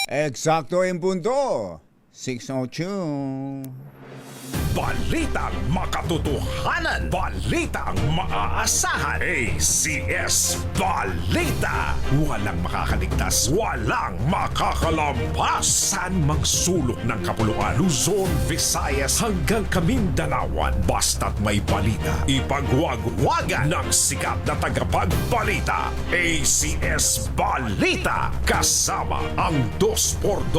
Eksakto yung punto. 6:02. Balitang makatotohanan. Balitang maaasahan. ACS Balita. Walang makakaligtas. Walang makakalampas. Saan magsulok ng kapuluan? Luzon, Visayas hanggang Kamindalawan. Basta't may balita. Ipagwagwagan ng sikat na tagapagbalita. ACS Balita. Kasama ang 2x2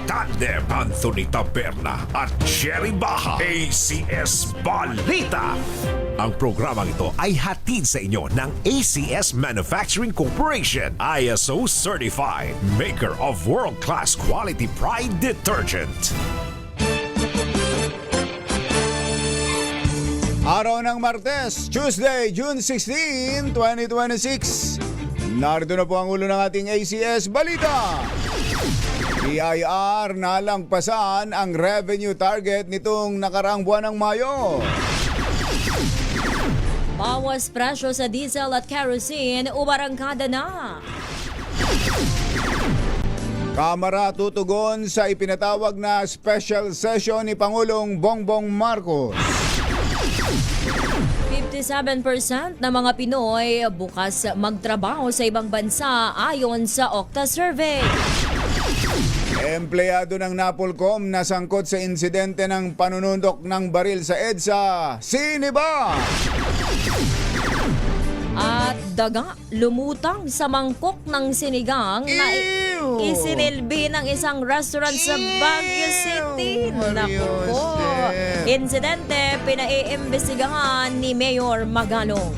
tandem Anthony Taberna at Jerry Baha. ACS Balita. Ang programang ito ay hatid sa inyo ng ACS Manufacturing Corporation, ISO Certified, maker of world-class quality pride detergent. Araw ng Martes, Tuesday, June 16, 2026. Narito na po ang ulo ng ating ACS Balita. BIR nalangpasan ang revenue target nitong nakaraang buwan ng Mayo. Bawas presyo sa diesel at kerosene, umarangkada na. Kamara tutugon sa ipinatawag na special session ni Pangulong Bongbong Marcos. 57% ng mga Pinoy bukas magtrabaho sa ibang bansa ayon sa Okta Survey. Empleyado ng Napolcom na sangkot sa insidente ng panunundok ng baril sa EDSA, siniba! At daga lumutang sa mangkok ng sinigang na Ew! isinilbi ng isang restaurant sa Baguio City. Naku po. Insidente pinaiimbestigahan ni Mayor Magalong.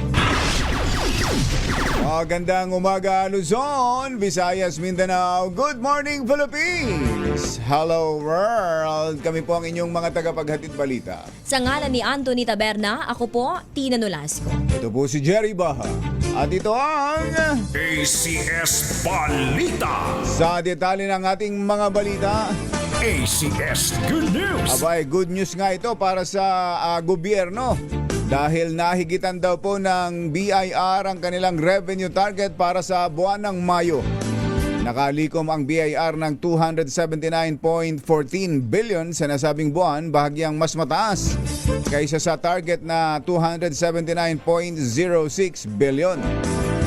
Magandang umaga Luzon, Visayas, Mindanao. Good morning Philippines! Hello world! Kami po ang inyong mga tagapaghatid balita. Sa ngalan ni Anthony Taberna, ako po, Tina Nolasco. Ito po si Jerry Baha. At ito ang ACS Balita. sa detalye ng ating mga balita. ACS Good News. Abay, good news nga ito para sa gobyerno. Dahil nahigitan daw po ng BIR ang kanilang revenue target para sa buwan ng Mayo. Nakalikom ang BIR ng 279.14 billion sa nasabing buwan, bahagyang mas mataas kaysa sa target na 279.06 billion.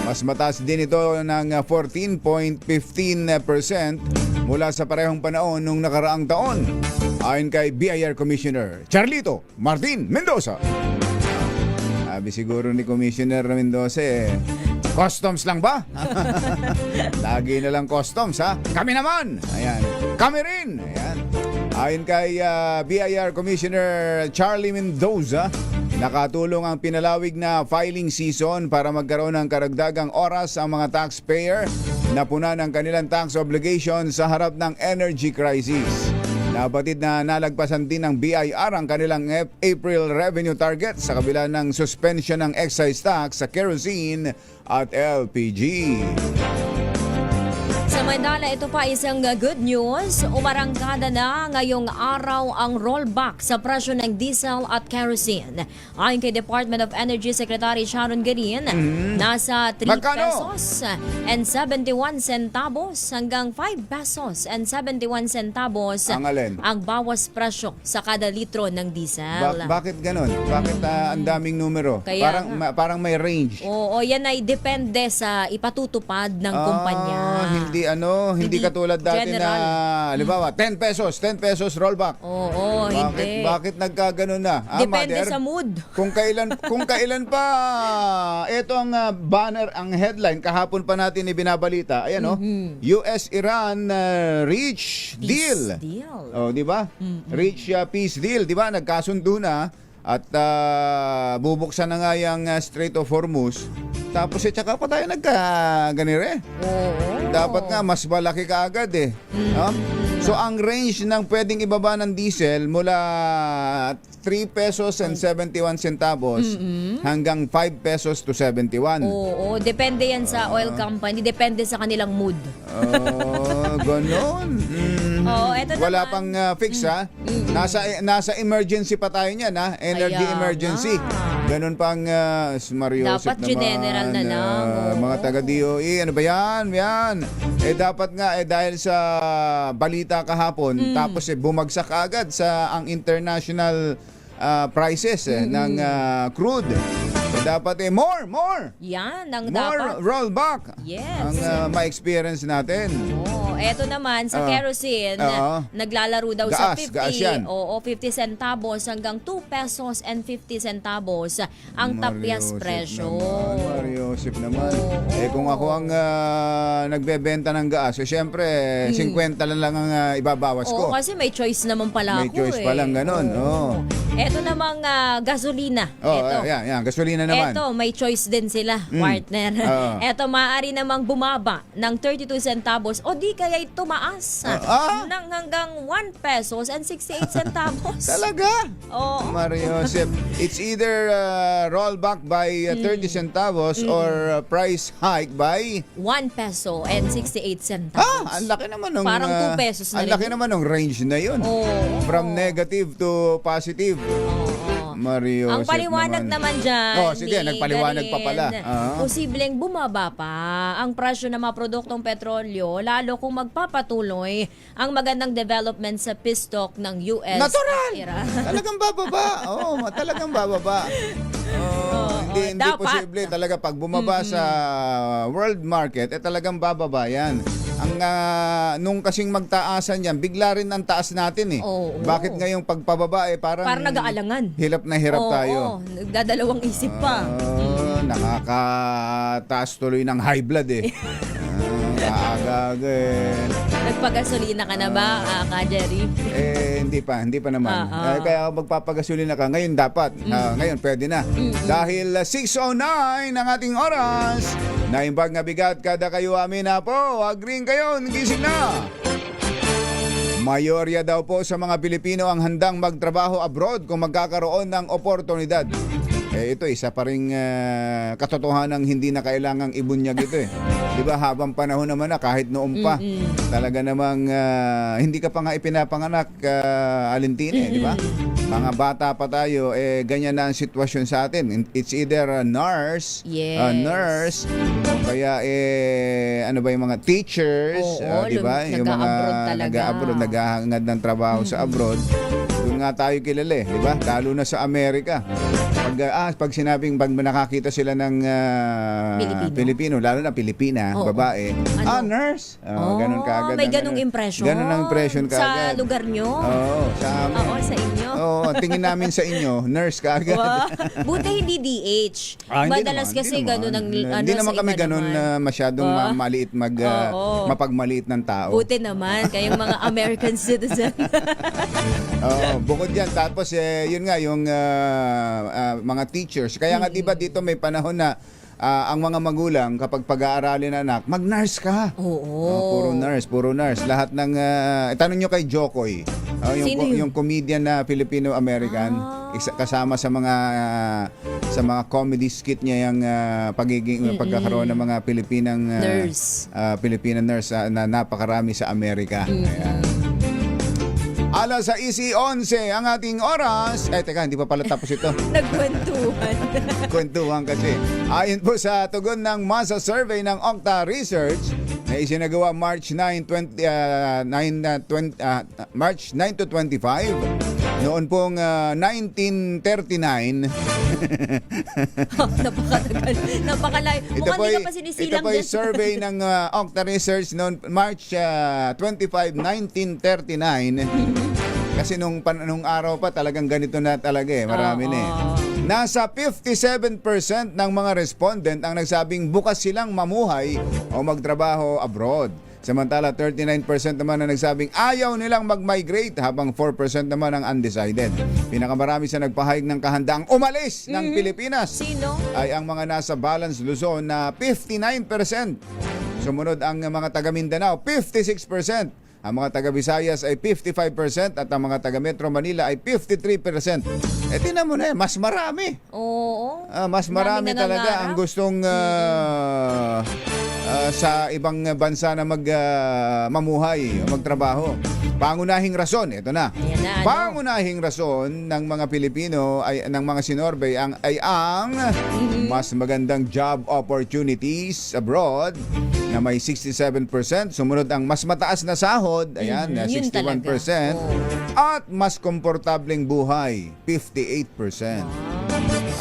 Mas mataas din ito ng 14.15% mula sa parehong panahon nung nakaraang taon. Ayon kay BIR Commissioner Charlito Martin Mendoza. Sabi siguro ni Commissioner Mendoza customs lang ba? Lagi na lang customs ha? Kami naman! Ayan. Kami rin! Ayan. Ayon kay BIR Commissioner Charlie Mendoza, nakatulong ang pinalawig na filing season para magkaroon ng karagdagang oras ang mga taxpayer na punan ang kanilang tax obligation sa harap ng energy crisis. Nabatid na nalagpasan din ng BIR ang kanilang April revenue target sa kabila ng suspension ng excise tax sa kerosene at LPG. Sa Mandala, ito pa isang good news. Umarangkada na ngayong araw ang rollback sa presyo ng diesel at kerosene. Ayon kay Department of Energy Secretary Sharon Garin, nasa 3 Magkano? pesos and 71 centavos hanggang 5 pesos and 71 centavos Ang alin? ang bawas presyo sa kada litro ng diesel. Bakit ganon? Bakit ang daming numero? Kaya Parang may range. Oo, yan ay depende sa ipatutupad ng kumpanya. Hindi katulad dati general. na, halimbawa, 10 pesos rollback. Oo, hindi. Bakit nagkaganon na? Depende Mother? sa mood. Kung kailan pa ito ang banner, ang headline kahapon pa natin ibinabalita. Ayan US-Iran reach Peace deal. deal. Oh, di ba? Reach peace deal, di ba? Nagkasundo na at bubuksan na nga yung Strait of Hormuz. Tapos tsaka pa tayo nagkaganire. Oo. Dapat nga mas malaki ka agad no? So ang range ng pwedeng ibaba ng diesel mula 3 pesos and 71 centavos hanggang 5 pesos to 71. Oo, depende yan sa oil company, depende sa kanilang mood. Ganon. Oo, eto Wala naman. pang fix ha. Nasa emergency pa tayo niyan ha. Energy Kaya emergency. nga. Ganun pang Mario Joseph Dapat general na lang, oo. mga taga-DOE, ano ba yan? Yan. Dapat nga, dahil sa balita kahapon, tapos bumagsak agad sa ang international prices ng crude. Dapat more! Yan ang More dapat. rollback. Yes. Ang ma-experience natin. Eto naman sa kerosene, naglalaro daw sa Gaas yan. 50 centavos hanggang 2 pesos and 50 centavos ang tapyas presyo. Mario Joseph naman. Kung ako ang nagbebenta ng gas, syempre 50 lang ang ibabawas ko. Oo, kasi may choice naman pala May ako choice pa lang ganun. Oo. Eto namang gasolina. Yan, gasolina naman. Eto, may choice din sila, partner. Eto, maaari namang bumaba ng 32 centavos o di kaya'y tumaas ng hanggang 1 pesos and 68 centavos. Talaga? Oo. Mario Joseph, it's either rollback by 30 centavos or price hike by 1 peso and 68 centavos. ang laki naman ng Parang 2 pesos na ang laki naman ng range na 'yon. From negative to positive. Mario Ang Joseph paliwanag naman dyan sige, ni nagpaliwanag pa pala. Garin, posibleng bumaba pa ang presyo ng mga produktong petrolyo lalo kung magpapatuloy ang magandang development sa peace talk ng US Natural! at Iran. Talagang bababa. Talagang bababa. Hindi dapat. posible talaga pag bumaba sa world market, talagang bababa yan. Ang nung kasing magtaasan yan, bigla rin ang taas natin eh. Bakit ngayong pagpababa parang nag-aalangan. Hirap na hirap tayo. Nagdadalawang isip pa. Nakakataas tuloy ng high blood eh. Kaagaga eh. Nagpagasolina ka na ba, Ka Jerry? Hindi pa naman. Kaya magpapagasolina ka, ngayon dapat. Ngayon pwede na. Dahil 6:09 ang ating oras. Naimbag na bigat kada kayo amin na po. Agreeing kayo, gising na. Mayorya daw po sa mga Pilipino ang handang magtrabaho abroad kung magkakaroon ng oportunidad. Ito isa pa ring katotohanan ng hindi na kailangang ibunyag ito eh. 'Di ba habang panahon naman na kahit noon pa talaga namang hindi ka pa nga ipinapanganak Alintine, 'di ba? Mga bata pa tayo ganyan na ang sitwasyon sa atin. It's either a nurse, nurse o kaya ano ba yung mga teachers, 'di ba? Yung mga nag-abroad, naghahangad ng trabaho sa abroad. Doon nga tayo kilala eh, 'di ba? Lalo na sa Amerika. Pag sinabing pag nakakita sila ng Pilipino, lalo na Pilipina, babae, nurse. Ganun kaagad. May ganung impression. Ganun ang impression kaagad. Sa lugar nyo? Sa amin. Sa inyo? Tingin namin sa inyo, nurse kaagad. Buti hindi DH. Madalas kasi ganun ang hindi naman kami ganun masyadong maliit mapagmaliit ng tao. Buti naman kayong mga American citizen. Bukod yan, tapos yun nga yung mga teachers. Kaya nga 'di ba dito may panahon na ang mga magulang kapag pag-aaralin ng anak, mag-nurse ka. Puro nurse. Lahat ng tanong nyo kay Jokoy. Yung comedian na Filipino-American, kasama sa mga comedy skit niya yung pagkakaroon ng mga Pilipinang Filipina nurse na napakarami sa Amerika. Alas 6:11 ang ating oras. Teka, hindi pa pala tapos ito. Nagkwentuhan. Kwentuhan kasi. Ayon po sa tugon ng masa survey ng Okta Research na isinagawa March 9 to 25. Noon pong 1939. Napakalayo. Mukhang hindi ka pa sinisilang ito po yung survey ng Okta Research noon March 25, 1939. Kasi nung araw pa talagang ganito na talaga marami na Nasa 57% ng mga respondent ang nagsabing bukas silang mamuhay o magtrabaho abroad. Samantala 39% naman ang nagsabing ayaw nilang mag-migrate habang 4% naman ang undecided. Pinakamarami sa nagpahayag ng kahandaang umalis ng Pilipinas. Sino? Ay ang mga nasa Balance Luzon na 59%. Sumunod ang mga taga Mindanao, 56%. Ang mga taga Visayas ay 55% at ang mga taga Metro Manila ay 53%. Tingnan mo na mas marami. Oo. Mas marami talaga ang gustong sa ibang bansa na mamuhay o magtrabaho. Pangunahing rason, ito na. Ayan na, ano? Pangunahing rason ng mga Pilipino ay ng mga sinorvey ay ang mas magandang job opportunities abroad na may 67%, sumunod ang mas mataas na sahod, ayan, na Yun 61%, at mas komportableng buhay, 58%.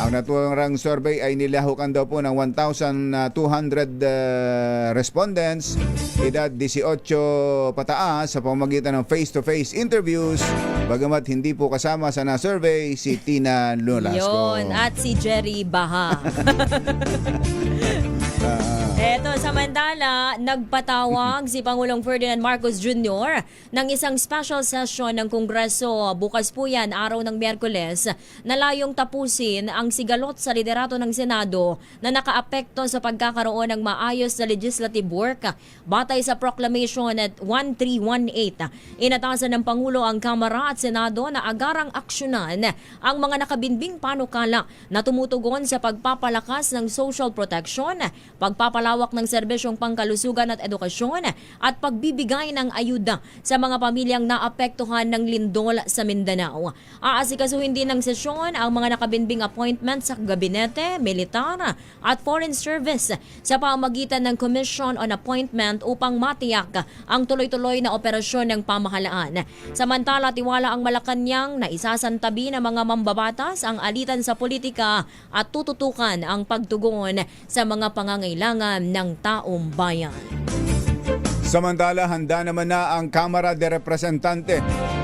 Ang naturang survey ay nilahukan daw po ng 1,200 respondents, edad 18 pataas sa pamamagitan ng face-to-face interviews, bagamat hindi po kasama sa na-survey si Tina Nolasco. Yun, at si Jerry Baha. Eto, samantala, nagpatawag si Pangulong Ferdinand Marcos Jr. ng isang special session ng Kongreso. Bukas po yan, araw ng Miyerkules, na layong tapusin ang sigalot sa liderato ng Senado na nakaapekto sa pagkakaroon ng maayos na legislative work. Batay sa Proclamation at 1318, inatasan ng Pangulo ang Kamara at Senado na agarang aksyonan ang mga nakabinbing panukala na tumutugon sa pagpapalakas ng social protection, pagpapalawak ng serbisyong pangkalusugan at edukasyon at pagbibigay ng ayuda sa mga pamilyang naapektuhan ng lindol sa Mindanao. Aasikasuhin din ng sesyon ang mga nakabinbing appointments sa gabinete, militar at foreign service sa pamamagitan ng Commission on Appointment upang matiyak ang tuloy-tuloy na operasyon ng pamahalaan. Samantala, tiwala ang Malacanang na isasantabi ng mga mambabatas ang alitan sa politika at tututukan ang pagtugon sa mga pangangailangan ng taong bayan. Samantala, handa naman na ang Kamara de Representante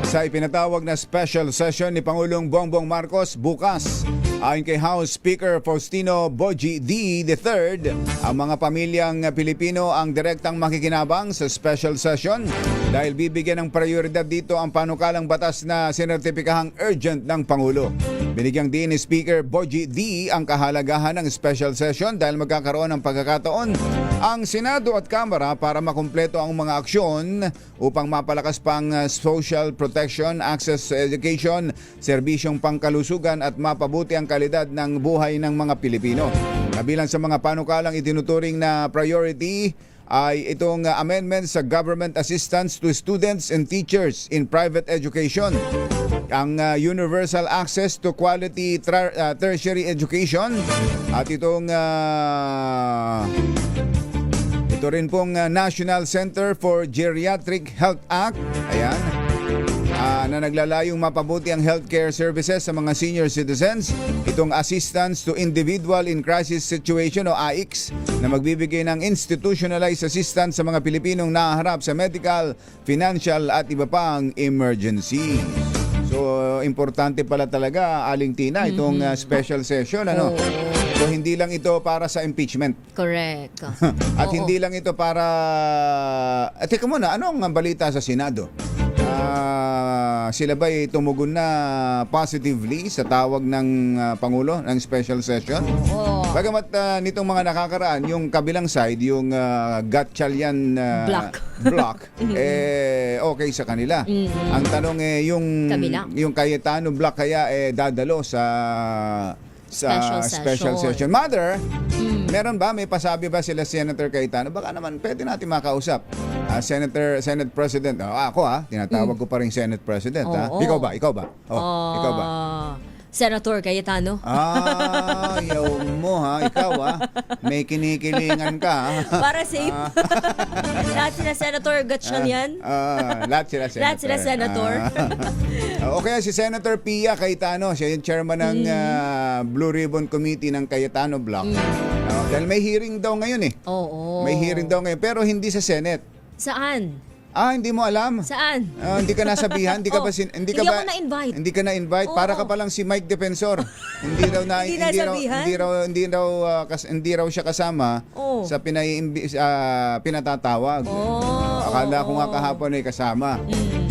sa ipinatawag na special session ni Pangulong Bongbong Marcos bukas. Ayon kay House Speaker Faustino Boji D. III, ang mga pamilyang Pilipino ang direktang makikinabang sa special session dahil bibigyan ng prioridad dito ang panukalang batas na sinertipikahang urgent ng Pangulo. Binigyang din ni Speaker Boji D. ang kahalagahan ng special session dahil magkakaroon ng pagkakataon ang Senado at Kamara para makumpleto ang mga aksyon upang mapalakas pang social protection, access to education, serbisyong pangkalusugan at mapabuti ang kalidad ng buhay ng mga Pilipino. Kabilang sa mga panukalang itinuturing na priority ay itong amendments sa government assistance to students and teachers in private education, ang universal access to quality tertiary education, at ito rin pong National Center for Geriatric Health Act, ayan, na naglalayong mapabuti ang healthcare services sa mga senior citizens. Itong Assistance to Individual in Crisis Situation o AICS na magbibigay ng institutionalized assistance sa mga Pilipinong nahaharap sa medical, financial at iba pang emergency. So, importante pala talaga, Aling Tina, itong special session, ano? So, hindi lang ito para sa impeachment. Correct. At hindi lang ito para... teka muna, ano ang balita sa Senado? Sila ba'y tumugon na positively sa tawag ng Pangulo ng special session? Oo. Bagamat nitong mga nakakaraan, yung kabilang side, yung Gatchalian block, okay sa kanila. Ang tanong yung Cayetano block kaya dadalo sa special session. Mother, meron ba? May pasabi ba sila Senator Cayetano? Baka naman pwede natin makausap. Senate President. Ako tinatawag ko pa rin Senate President. Ikaw ba? Ikaw ba? Senator Cayetano. Yaw mo ikaw may kinikilingan ka. Para safe. Lahat sila Senator Gatchalian. Lahat sila Senator. O kaya si Senator Pia Cayetano, siya yung chairman ng Blue Ribbon Committee ng Cayetano Block. Dahil may hearing daw ngayon Oo. May hearing daw ngayon, pero hindi sa Senate. Saan? Hindi mo alam? Saan? Hindi ka nasabihan? Hindi ako na-invite. Hindi ka na-invite? Para ka palang si Mike Defensor. Hindi raw siya kasama sa pinatatawag. Akala ko nga kahapon ay kasama.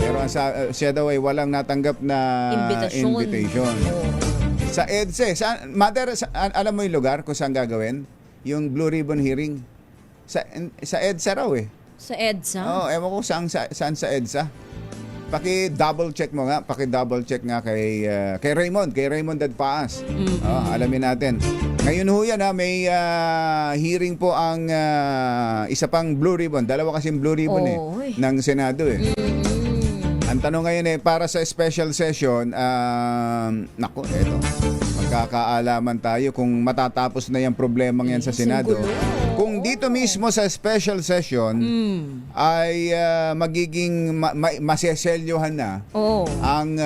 Pero siya daw ay walang natanggap na invitation. Sa EDSA, Mother, alam mo yung lugar kung saan gagawin? Yung Blue Ribbon hearing. Sa EDSA raw Sa EDSA? Ewan ko saan sa EDSA. Paki-double check mo nga, kay Raymond Dadpaas. Alamin natin. Ngayon ho yan may hearing po ang isa pang Blue Ribbon. Dalawa kasing Blue Ribbon Oy. ng Senado Ang tanong ngayon para sa special session, nako, eto. Magkakaalaman tayo kung matatapos na yung problemang yan sa Senado. Kung dito mismo sa special session ay magiging maseselyohan na ang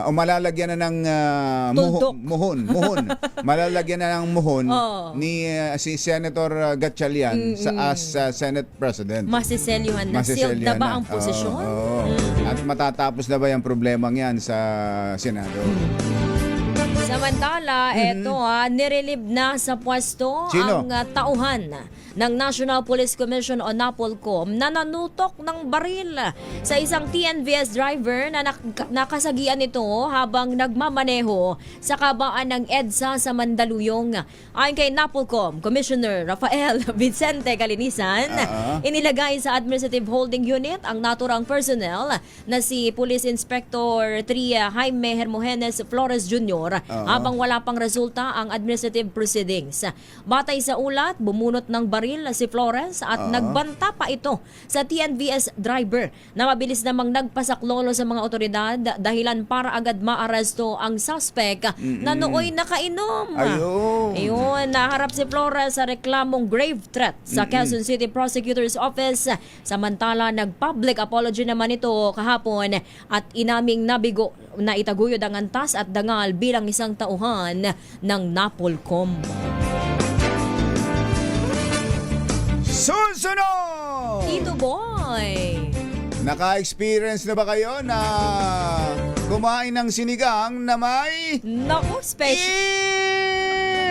o malalagyan na ng Tuldok. muhon. Malalagyan na ng muhon ni si Senator Gatchalian as Senate President. Masiselyuhan na. Sealed na ba ang posisyon? At matatapos na ba yung problemang yan sa Senado? Samantala, nirelieve na sa pwesto Sino? ang tauhan ng National Police Commission o NAPOLCOM na nanutok ng baril sa isang TNVS driver na nakasagian nito habang nagmamaneho sa kabaan ng EDSA sa Mandaluyong. Ayon kay NAPOLCOM Commissioner Rafael Vicente Calinisan, inilagay sa Administrative Holding Unit ang naturang personnel na si Police Inspector 3 Jaime Hermogenes Flores Jr. Habang wala pang resulta ang administrative proceedings. Batay sa ulat, bumunot ng baril si Flores at nagbanta pa ito sa TNVS driver na mabilis namang nagpasaklolo sa mga otoridad dahilan para agad maaresto ang suspect na nooy nakainom. Ayun, naharap si Flores sa reklamong grave threat sa Quezon City Prosecutor's Office. Samantala, nag-public apology naman ito kahapon at inaming nabigo na itaguyod ang antas at dangal bilang isang tauhan ng NAPOLCOM. Susunod! Tito Boy! Naka-experience na ba kayo na kumain ng sinigang na may... Naku, special!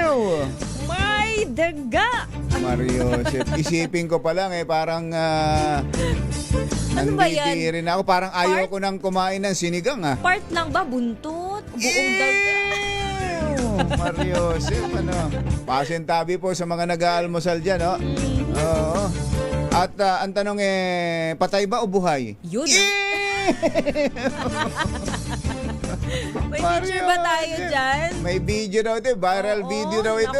Ew! May daga! Mario, isipin ko pa lang parang... Ano ba yan? nanditirin ako. Parang ayaw ko nang kumain ng sinigang Part lang ba? Buntot? Buong daga? Mario, pasintabi po sa mga nag-aalmusal dyan, Oo. At ang tanong patay ba o buhay? Yun. May picture ba tayo dyan? May video daw ito, viral video daw ito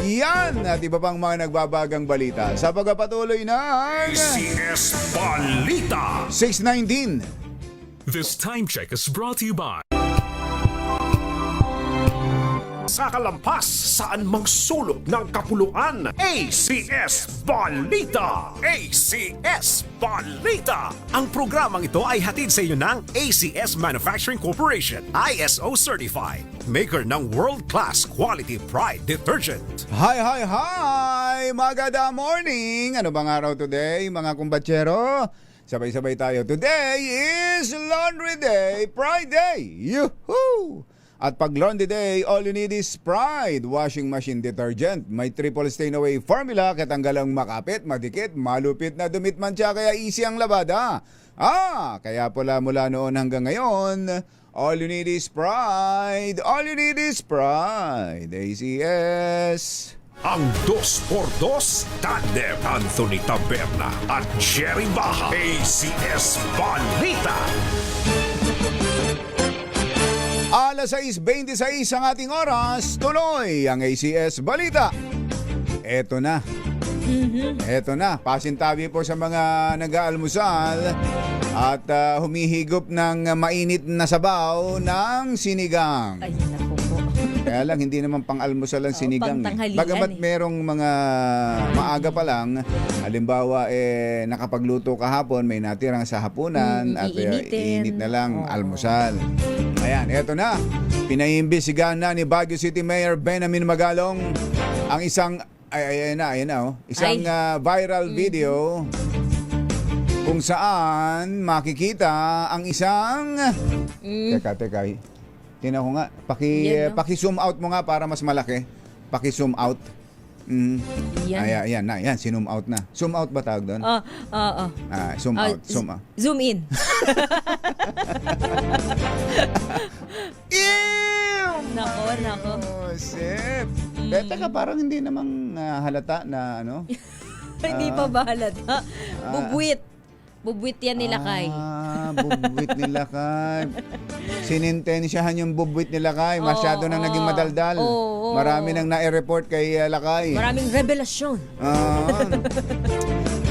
Yan at iba pang mga nagbabagang balita sa pagpapatuloy ng ACS Balita. 6:19. This time check is brought to you by sa kalampas saan magsulog ng kapuluan. ACS Balita! ACS Balita! Ang programang ito ay hatid sa iyo ng ACS Manufacturing Corporation, ISO Certified, maker ng world-class quality Pride Detergent. Hi! Maganda morning! Ano bang araw today, mga kumbatsero? Sabay-sabay tayo. Today is Laundry Day, Pride Day! Yuhuu! At pag Laundry Day, all you need is Pride Washing Machine Detergent. May triple stain away formula, katanggalang makapit, madikit, malupit na dumit man siya, kaya easy ang labada. Kaya pala mula noon hanggang ngayon, all you need is Pride. All you need is Pride. ACS. Ang 2x2 tandem Anthony Taberna at Jerry Baja. ACS Balita. Alas 6:26 ang ating oras, tuloy ang ACS Balita. Eto na. Eto na, pasintabi po sa mga nag-aalmusal at humihigop ng mainit na sabaw ng sinigang. Ay, naku po. Kaya lang, hindi naman pang-almusal ang sinigang. pangtanghalian Bagamat merong mga maaga pa lang, halimbawa nakapagluto kahapon, may natirang sa hapunan at init na lang almusal. Ayan, eto na. Pinaimbisigahan na ni Baguio City Mayor Benamin Magalong ang isang isang viral video kung saan makikita ang isang Teka. Tingnan ko nga. Paki-zoom out mo nga para mas malaki. Paki-zoom out. Yan. Ayan, zoom out na. Zoom out ba tawag doon? Zoom out. Zoom in. Nako. Sip. Teka, parang hindi namang halata na Hindi pa ba halata? Bubwit. Bubwit yan nila kay. Bubwit nila kay. Sinintensyahan yung bubwit nila kay. Masyado nang naging madaldal. Oo. Marami nang na-report kay Lakay. Maraming revelasyon.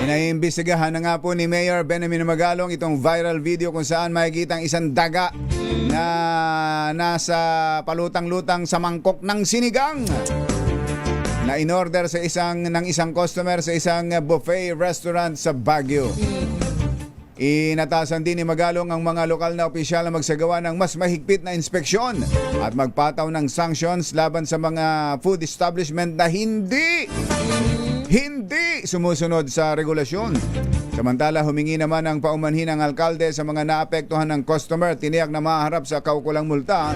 Inaimbestigahan na nga po ni Mayor Benjamin Magalong itong viral video kung saan makikita ang isang daga na nasa palutang-lutang sa mangkok ng sinigang na in-order sa isang customer sa isang buffet restaurant sa Baguio. Inatasan din ni Magalong ang mga lokal na opisyal na magsagawa ng mas mahigpit na inspeksyon at magpataw ng sanctions laban sa mga food establishment na hindi sumusunod sa regulasyon. Samantala, humingi naman ang paumanhin ng alkalde sa mga naapektuhan ng customer. Tiniyak na maharap sa kaukulang multa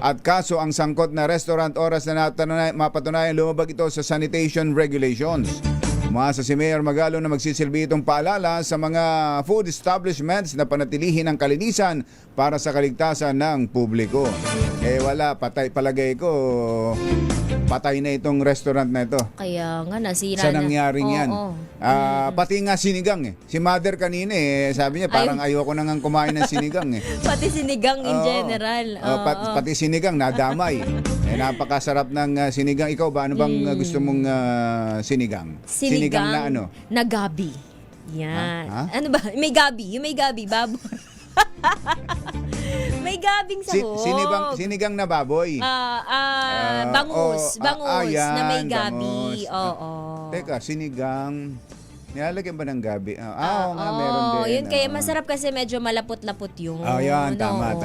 at kaso ang sangkot na restaurant oras na mapatunayan lumabag ito sa sanitation regulations. Umasa si Mayor Magalong na magsisilbi itong paalala sa mga food establishments na panatilihin ang kalinisan para sa kaligtasan ng publiko. Wala, palagay ko, patay na itong restaurant na ito. Kaya nga, nasira Sa na. nangyaring yan. Pati nga sinigang Si mother kanina sabi niya parang ayoko na nga kumain ng sinigang Pati sinigang in general. Pati sinigang nadamay. Napakasarap ng sinigang. Ikaw ba? Ano bang gusto mong sinigang? Sinigang na ano? Na gabi. Yan. Ha? Ano ba? May gabi. Yung may gabi, babo. May gabing sahog. Sinigang na baboy. Bangus. Bangus na may Ayan, gabi. bangus. Oo. Teka, sinigang. Nilalagyan ba ng gabi? Oo nga, meron din. Yun kaya masarap kasi medyo malapot-lapot yung. Yan, tama.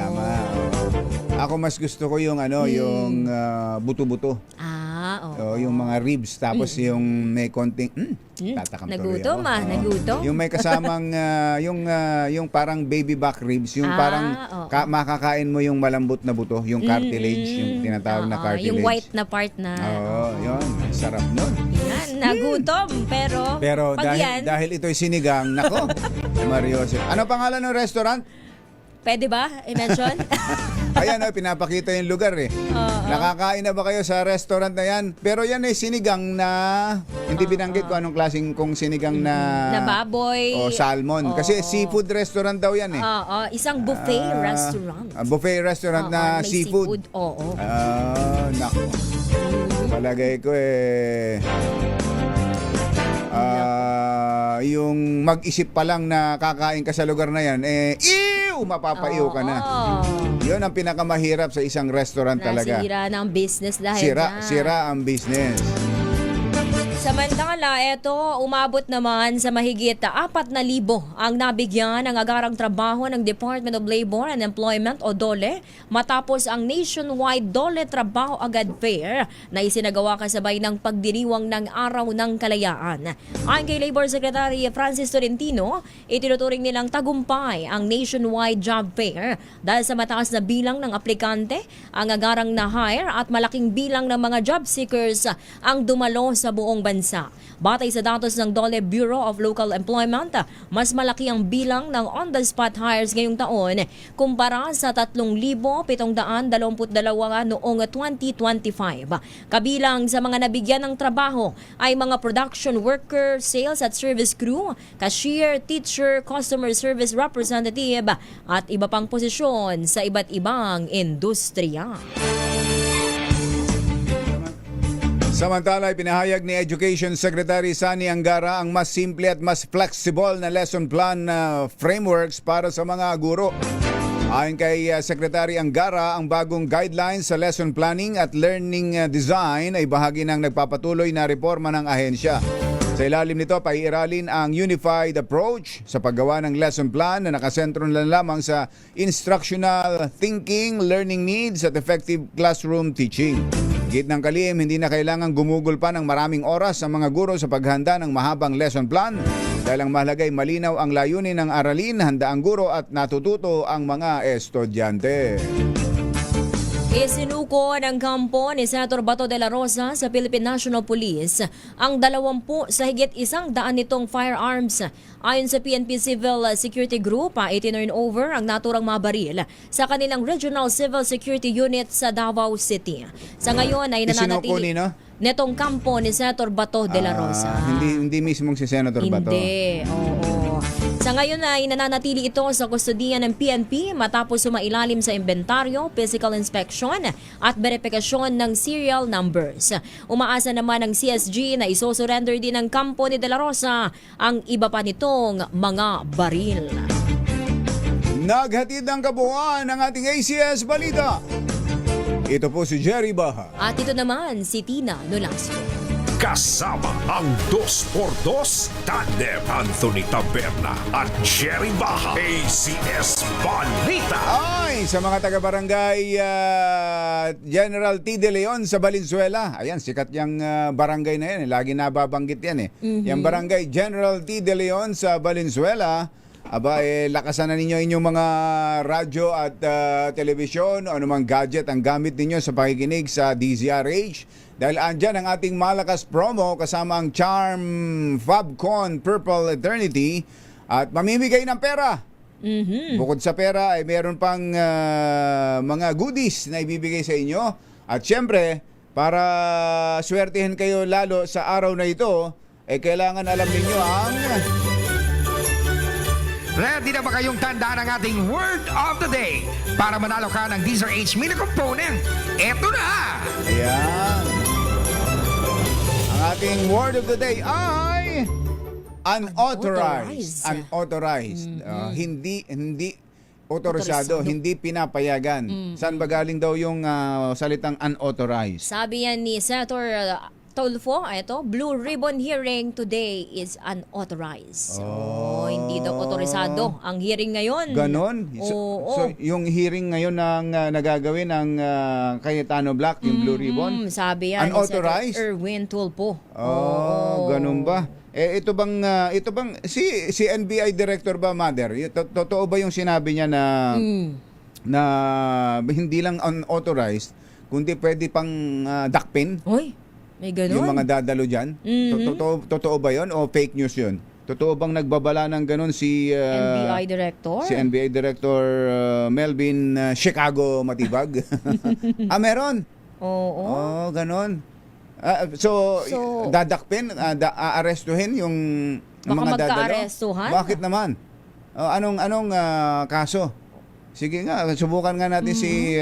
Ako mas gusto ko yung yung buto-buto. Yung mga ribs tapos yung may konting tatakam tuloy Nagutom ako. nagutom. Yung may kasamang yung parang baby back ribs, yung parang makakain mo yung malambot na buto, yung cartilage, yung tinatawag na cartilage. Yung white na part na. Yun, sarap nun. Yan, nagutom. Pero pag dahil ito'y sinigang, nako, Mariose. Ano pangalan ng restaurant? pwede ba i-mention? Ayan, pinapakita yung lugar Nakakain na ba kayo sa restaurant na yan? Pero yan sinigang na, hindi binanggit ko anong klaseng kung sinigang na baboy. O salmon. Kasi seafood restaurant daw yan Isang buffet restaurant. Buffet restaurant na may seafood. Oo. Nako. Palagay ko yung mag-isip pa lang na kakain ka sa lugar na yan, mapapaiw ka na. Yun ang pinakamahirap sa isang restaurant talaga. Nasira ng business dahil Sira ang business. Samantala, umabot naman sa mahigit 4,000 ang nabigyan ng agarang trabaho ng Department of Labor and Employment o DOLE matapos ang nationwide DOLE Trabaho Agad Fair na isinagawa kasabay ng pagdiriwang ng Araw ng Kalayaan. Ayon kay Labor Secretary Francis Tolentino, itinuturing nilang tagumpay ang nationwide job fair dahil sa mataas na bilang ng aplikante, ang agarang na-hire at malaking bilang ng mga job seekers ang dumalo sa buong bansa. Batay sa datos ng DOLE Bureau of Local Employment, mas malaki ang bilang ng on-the-spot hires ngayong taon kumpara sa 3,722 noong 2025. Kabilang sa mga nabigyan ng trabaho ay mga production worker, sales at service crew, cashier, teacher, customer service representative at iba pang posisyon sa iba't ibang industriya. Samantala, ipinahayag ni Education Secretary Sani Angara ang mas simple at mas flexible na lesson plan frameworks para sa mga guro. Ayon kay Secretary Angara, ang bagong guidelines sa lesson planning at learning design ay bahagi ng nagpapatuloy na reforma ng ahensya. Sa ilalim nito, paiiralin ang unified approach sa paggawa ng lesson plan na nakasentro na lamang sa instructional thinking, learning needs at effective classroom teaching. Higit ng kalihim, hindi na kailangang gumugol pa ng maraming oras ang mga guro sa paghanda ng mahabang lesson plan dahil ang mahalaga ay malinaw ang layunin ng aralin, handa ang guro at natututo ang mga estudyante. Isinuko ng kampo ni Senator Bato de la Rosa sa Philippine National Police ang 20 sa higit 100 nitong firearms. Ayon sa PNP Civil Security Group, itinurn over ang naturang mga baril sa kanilang Regional Civil Security Unit sa Davao City. Sa ngayon ay nananatili netong kampo ni Senator Bato de la Rosa. Hindi mismong si Senator Bato. Hindi, oo. Sa ngayon ay nananatili ito sa kustodiya ng PNP matapos sumailalim sa inventaryo, physical inspection at verifikasyon ng serial numbers. Umaasa naman ng CSG na isosurrender din ng kampo ni De La Rosa ang iba pa nitong mga baril. Naghatid ng kabuuan ng ating ACS Balita. Ito po si Jerry Baha. At ito naman si Tina Nolasco. Kasama ang 2x2 Tandem Anthony Taberna at Jerry Baha. ACS Balita. Ay, sa mga taga-barangay General T. De Leon sa Valenzuela. Ayan, sikat yung barangay na yan. Lagi nababanggit yan eh. Yung barangay General T. De Leon sa Valenzuela. Aba, lakasan na ninyo inyong mga radyo at telebisyon o anumang gadget ang gamit ninyo sa pakikinig sa DZRH. Dahil andyan ang ating malakas promo kasama ang Charm Fabcon Purple Eternity at mamimigay ng pera. Bukod sa pera ay meron pang mga goodies na ibibigay sa inyo. At syempre, para swertihin kayo lalo sa araw na ito, kailangan alam ninyo ang... Ready na ba kayong tandaan ang ating word of the day para manalo ka ng DZRH Mini Component? Eto na! Ayan. Ang ating word of the day ay unauthorized. Unauthorized. Hindi otorisado, hindi pinapayagan. Saan ba galing daw yung salitang unauthorized? Sabi yan ni Senator Tulfo, ito, Blue Ribbon hearing today is unauthorized. So, hindi daw otorisado ang hearing ngayon. Ganon? So, yung hearing ngayon ng nagagawin ng Cayetano Black, yung Blue Ribbon? Sabi yan ni Unauthorized? Senator Erwin Tulfo. Ganun ba? Ito bang si NBI director ba, Mother? Totoo ba yung sinabi niya na hindi lang unauthorized, kundi pwede pang dakpin? Hoy, may ganun. Yung mga dadalo dyan? Totoo ba yun o fake news yun? Totoo bang nagbabala ng ganun si NBI director? Si NBI director Melvin Chicago Matibag? Meron? Oo. Ganun. So dadakpin, aarestuhin yung Baka mga dadalo? magka-arestuhan? Bakit naman? Anong kaso? Sige nga, subukan nga natin si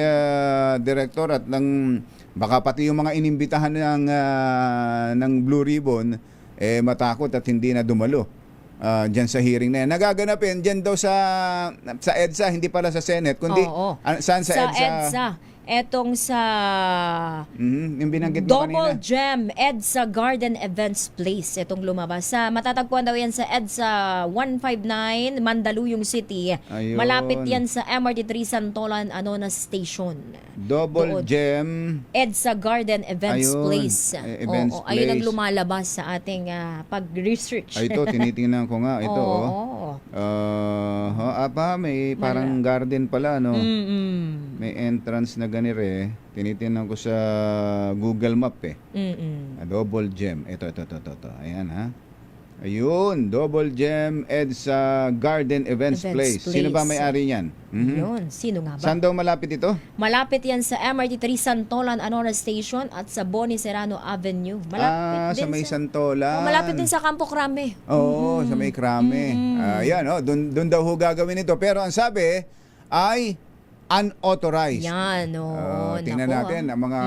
director at baka pati yung mga inimbitahan ng Blue Ribbon matakot at hindi na dumalo dyan sa hearing na yan. Nagaganapin dyan daw sa EDSA, hindi pala sa Senate, kundi saan sa EDSA? EDSA. Etong sa Yung binanggit mo Double kanina. Gem EDSA Garden Events Place. Itong lumabas. Matatagpuan daw yan sa EDSA 159 Mandaluyong City. Ayun. Malapit yan sa MRT3 Santolan Anonas Station. Double Gem. EDSA Garden Events Ayun. Place. Events Ayun ang Place. lumalabas sa ating pag-research. Ito, tinitingnan ko nga. Ito, Oo. may parang garden pala, no? Mm-mm. May entrance na ganire. Tinitingnan ko sa Google Map eh. Double Gem. Ito. Ayan, ha? Ayun, Double Gem EDSA Garden Events Place. Sino ba may-ari niyan? Yun, sino nga ba? Saan daw malapit ito? Malapit yan sa MRT3 Santolan Anonas Station at sa Boni Serrano Avenue. Malapit din sa may Santolan. malapit din sa Campo Crame. Oo, sa may Krame. Ayan, doon daw ho gagawin ito. Pero ang sabi ay unauthorized. Yan, Tingnan naku, natin ang mga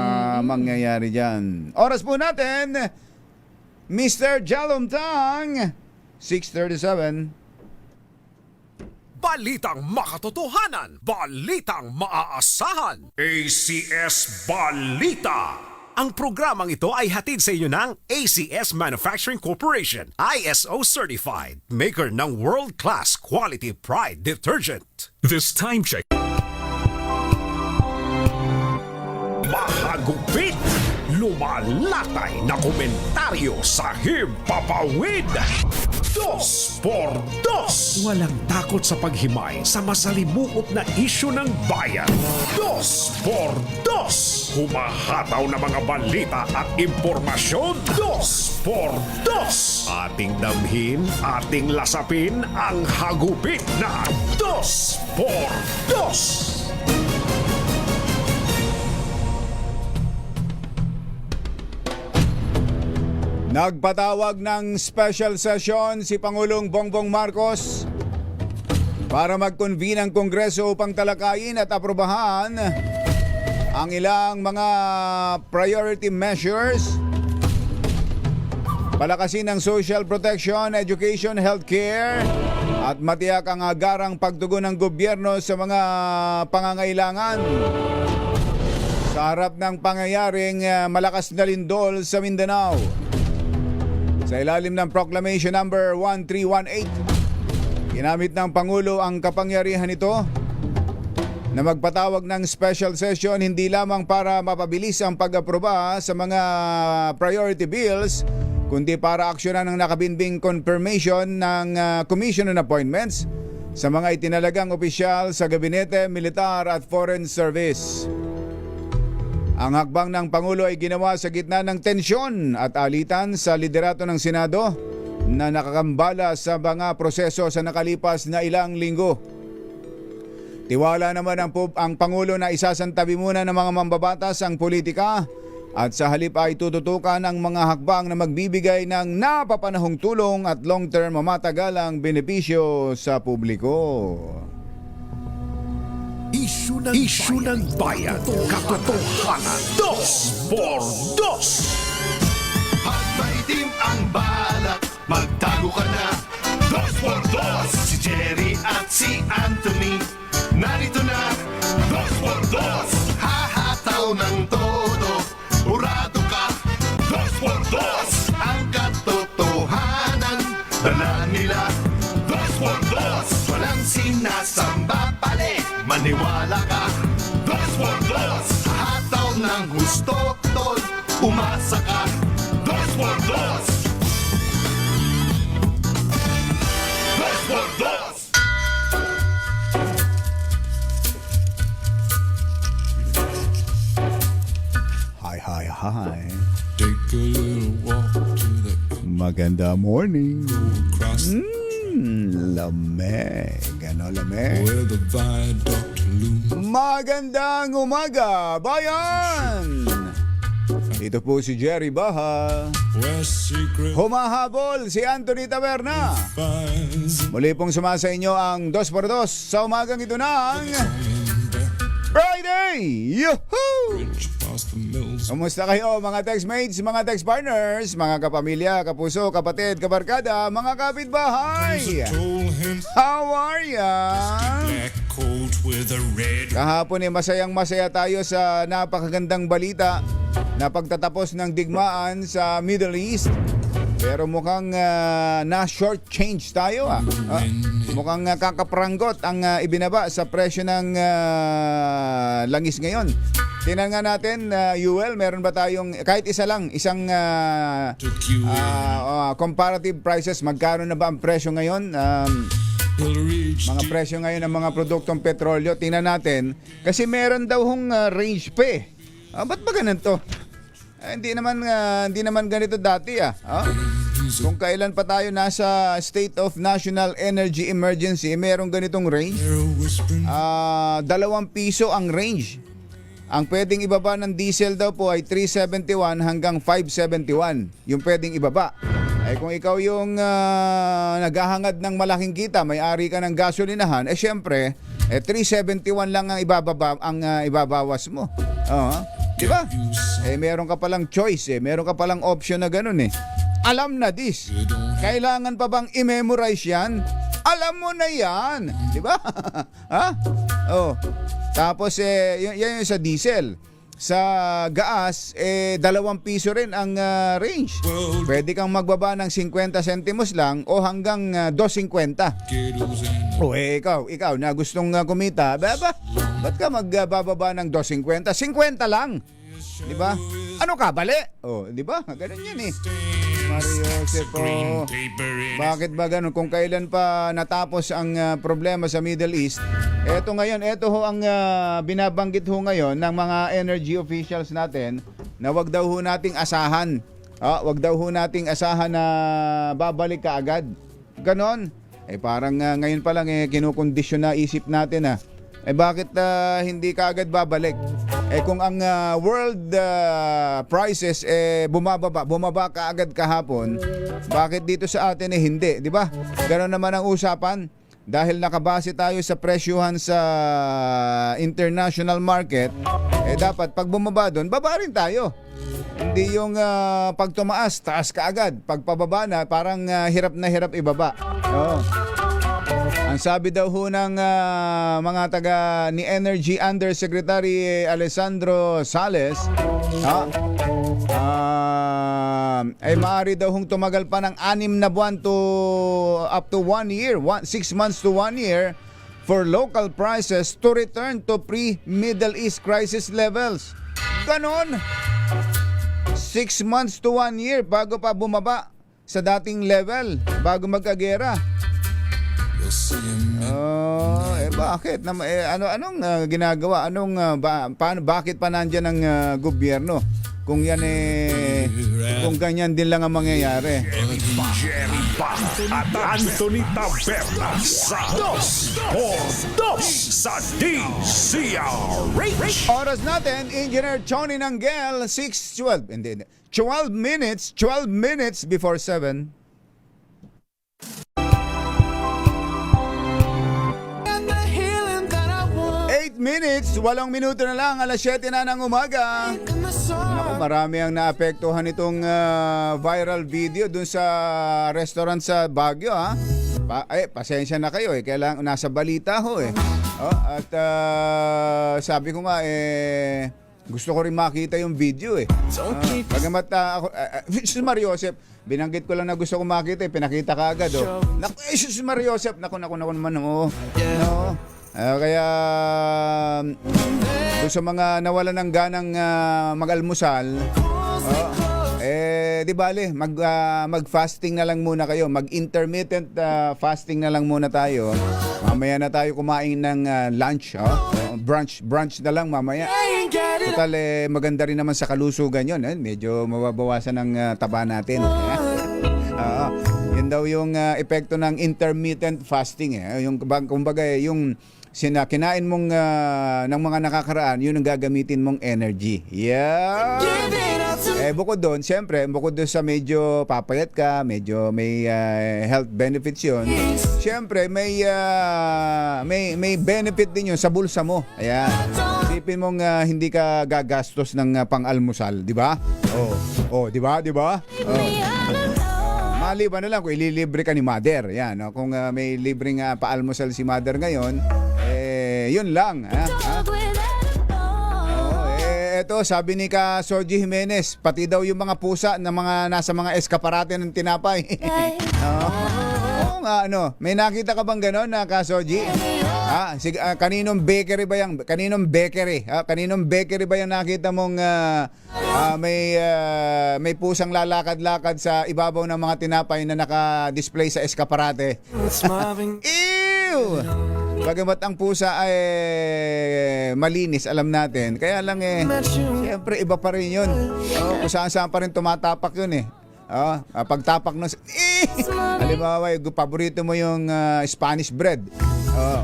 mangyayari dyan. Oras po natin, Mr. Jalumtang, 6:37. Balitang makatotohanan, balitang maaasahan. ACS Balita. Ang programang ito ay hatid sa inyo ng ACS Manufacturing Corporation, ISO certified, maker ng world-class quality Pride detergent. This time check. Mahagupit, lumalatay na komentaryo sa Himpapawid. 2x2. Walang takot sa paghimay sa masalimuot na isyu ng bayan. 2x2. Humahataw na mga balita at impormasyon. 2x2. Ating damhin, ating lasapin ang hagupit na 2x2. Nagpatawag ng special session si Pangulong Bongbong Marcos para mag-convene ang Kongreso upang talakayin at aprobahan ang ilang mga priority measures, palakasin ang social protection, education, healthcare at matiyak ang agarang pagtugon ng gobyerno sa mga pangangailangan sa harap ng pangyayaring malakas na lindol sa Mindanao. Sa ilalim ng Proclamation Number 1318, ginamit ng Pangulo ang kapangyarihan nito na magpatawag ng special session hindi lamang para mapabilis ang pag-aproba sa mga priority bills, kundi para aksyonan ang nakabinbing confirmation ng commission on appointments sa mga itinalagang opisyal sa gabinete, militar at foreign service. Ang hakbang ng Pangulo ay ginawa sa gitna ng tensyon at alitan sa liderato ng Senado na nakakambala sa mga proseso sa nakalipas na ilang linggo. Tiwala naman ang Pangulo na isasantabi muna ng mga mambabatas ang politika at sa halip ay tututukan ang mga hakbang na magbibigay ng napapanahong tulong at long-term mamatagalang benepisyo sa publiko. Isyu ng bayan, katotohanan, 2x2. Pag maitim ang balak, magtago ka na. 2x2. Si Jerry at si Anthony, narito na. 2x2. Hahataw ng todo, urado ka. 2x2. Ang katotohanan, dala nila. 2x2. Walang sinasamba pali, maniwala ka. 2x2. Hataw ng gusto, tol, umasa ka. 2x2. 2x2. Hi. Take a little walk to the Maganda morning. cross Lamig. Ano lamig? where the viaduct looms. Magandang umaga, bayan! Ito po si Jerry Baha. Where secret Humahabol si Anthony Taberna. finds Muli pong sumasa inyo ang 2x2 sa umagang ito ng Friday! Yahoo! past the mills. Kumusta kayo mga textmates, mga text partners, mga kapamilya, kapuso, kapatid, kabarkada, mga kapitbahay? Tall hens, How are ya? black coat with a red. Kahapon masayang masaya tayo sa napakagandang balita na pagtatapos ng digmaan sa Middle East. Pero mukhang na-short change tayo. Mukhang kakapranggot ang ibinaba sa presyo ng langis ngayon. Tingnan nga natin, Yuel, meron ba tayong, kahit isang Took you comparative prices, magkano na ba ang presyo ngayon? will reach Mga presyo ngayon ng mga produktong petrolyo, tingnan natin. Kasi meron daw hong range pa eh. Ba't ba ganito? Hindi naman ganito dati . Kung kailan pa tayo nasa state of national energy emergency, merong ganitong range. whispering 2 piso ang range. Ang pwedeng ibaba ng diesel daw po ay 371 hanggang 571. Yung pwedeng ibaba. Ay kung ikaw yung naghahangad ng malaking kita, may-ari ka ng gasolinahan, syempre, 371 lang ang ibabawas mo. Di ba? Meron ka palang choice meron ka palang option na ganun Alam na this. Kailangan pa bang i-memorize yan? Alam mo na yan. Di ba? Tapos yan yung sa diesel. Sa gas, 2 piso rin ang range. Pwede kang magbaba ng 50 centimos lang o hanggang 2.50. ghettos and Ikaw na gustong kumita, ba't ka magbababa ng 2.50? 50 lang. Di ba? Ano ka, bali? Di ba? Ganun yan Mario Josepo. paper in Bakit ba ganun? Kung kailan pa natapos ang problema sa Middle East, ito ho ang binabanggit ho ngayon ng mga energy officials natin na wag daw ho nating asahan. Wag daw ho nating asahan na babalik ka agad. Ganon. Parang ngayon pa lang kinukondisyon na isip natin bakit hindi ka agad babalik? Kung ang world prices bumaba ka agad kahapon, bakit dito sa atin hindi, di ba? Ganoon naman ang usapan. dahil nakabase tayo sa presyuhan sa international market, dapat pag bumaba doon, baba rin tayo. Hindi yung pag tumaas, taas ka agad. Pag pababa na, parang hirap na hirap ibaba. Oo. Ang sabi daw ho ng mga taga ni Energy Undersecretary Alessandro Sales, ay maaari daw hong tumagal pa ng 6 na buwan to up to 1 year, 6 months to 1 year for local prices to return to pre-Middle East crisis levels. Ganon! 6 months to 1 year bago pa bumaba sa dating level, bago magkagera. Bakit? Anong ginagawa? Bakit pa nandiyan ang gobyerno? Kung yan kung ganyan din lang ang mangyayari. Jerry Ba at Anthony Taberna sa 2x2 sa DZRH. Oras natin, Engineer Tony Nanggel, 12 minutes before 7. 8 minutes, 8 minuto na lang, alas 7 na ng umaga. Naku, marami ang naapektuhan itong viral video dun sa restaurant sa Baguio, ha? Pasensya na kayo, kailangan nasa balita ho at sabi ko nga gusto ko rin makita yung video Bagamat ako Jesus Mariosep, binanggit ko lang na gusto ko makita, pinakita ka agad Naku, Jesus Mariosep, naku naman no. Kaya kung sa mga nawalan ng ganang mag-almusal, di bale, mag-fasting na lang muna kayo. Mag-intermittent fasting na lang muna tayo. Mamaya na tayo kumain ng lunch. Brunch na lang mamaya. Total, maganda rin naman sa kalusugan yun. Medyo mababawasan ng taba natin. Yun daw yung epekto ng intermittent fasting. Yung, kumbaga, yung kinain mong ng mga nakakaraan, yun ang gagamitin mong energy. Yeah! Bukod doon, siyempre, bukod doon sa medyo papayat ka, medyo may health benefits yun, siyempre, may benefit din yun sa bulsa mo. Ayan. Isipin mong hindi ka gagastos ng pang-almusal, di ba? Di ba? Maliban na lang kung ililibre ka ni mother. Yan, kung may libreng paalmusal si mother ngayon, yun lang. Eto, sabi ni Ka Soji Jimenez, pati daw yung mga pusa na mga nasa mga eskaparate ng tinapay. Oo nga, may nakita ka bang gano'n na Ka Soji? Kaninong bakery ba yung nakita mong may pusang lalakad-lakad sa ibabaw ng mga tinapay na naka-display sa eskaparate? Ew! Bagamat ang pusa ay malinis, alam natin. Kaya lang siyempre iba pa rin yun. Kung saan-saan pa rin tumatapak yun pagtapak nun, halimbawa, yung paborito mo yung Spanish bread.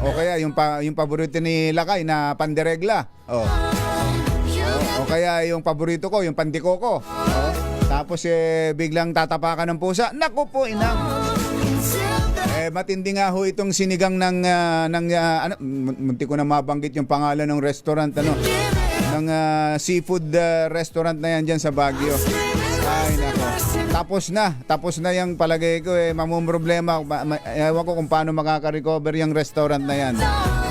O kaya yung paborito ni Lakay na panderegla. O kaya yung paborito ko, yung pandikoko. Tapos biglang tatapakan ng pusa. Naku po, inang. Matindi nga ho itong sinigang ng munti ko na mabanggit yung pangalan ng restaurant ng seafood restaurant na yan dyan sa Baguio. Ay nako. Tapos na yung palagay ko mamumroblema. Ewan ko kung paano makaka-recover yung restaurant na yan.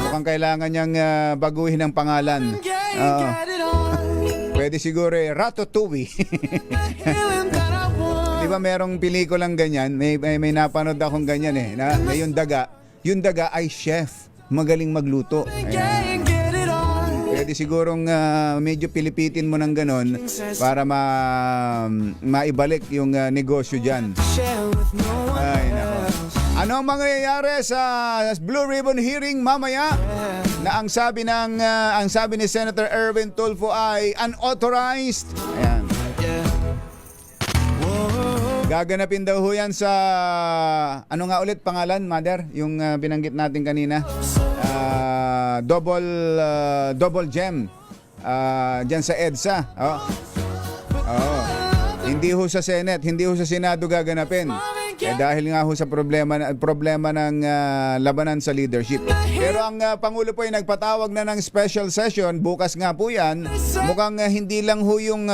Mukhang kailangan niyang baguhin ang pangalan. Pwede siguro Ratatouille. Di ba merong pelikulang ganyan? May napanood akong ganyan na yung daga ay chef, magaling magluto. Ayan. Pwede sigurong medyo pilipitin mo ng ganon para maibalik yung negosyo dyan. Ay nako. Ano ang mangyayari sa Blue Ribbon hearing mamaya? Na ang sabi ni Senator Erwin Tulfo ay unauthorized. Ayan. Gaganapin daw ho yan sa ano nga ulit pangalan, Mother? Yung binanggit natin kanina. Double gem. Diyan sa EDSA. Hindi ho sa Senate, hindi ho sa Senado gaganapin. dahil nga ho sa problema ng labanan sa leadership. Pero ang Pangulo po ay nagpatawag na ng special session bukas nga po yan. Mukhang hindi lang yung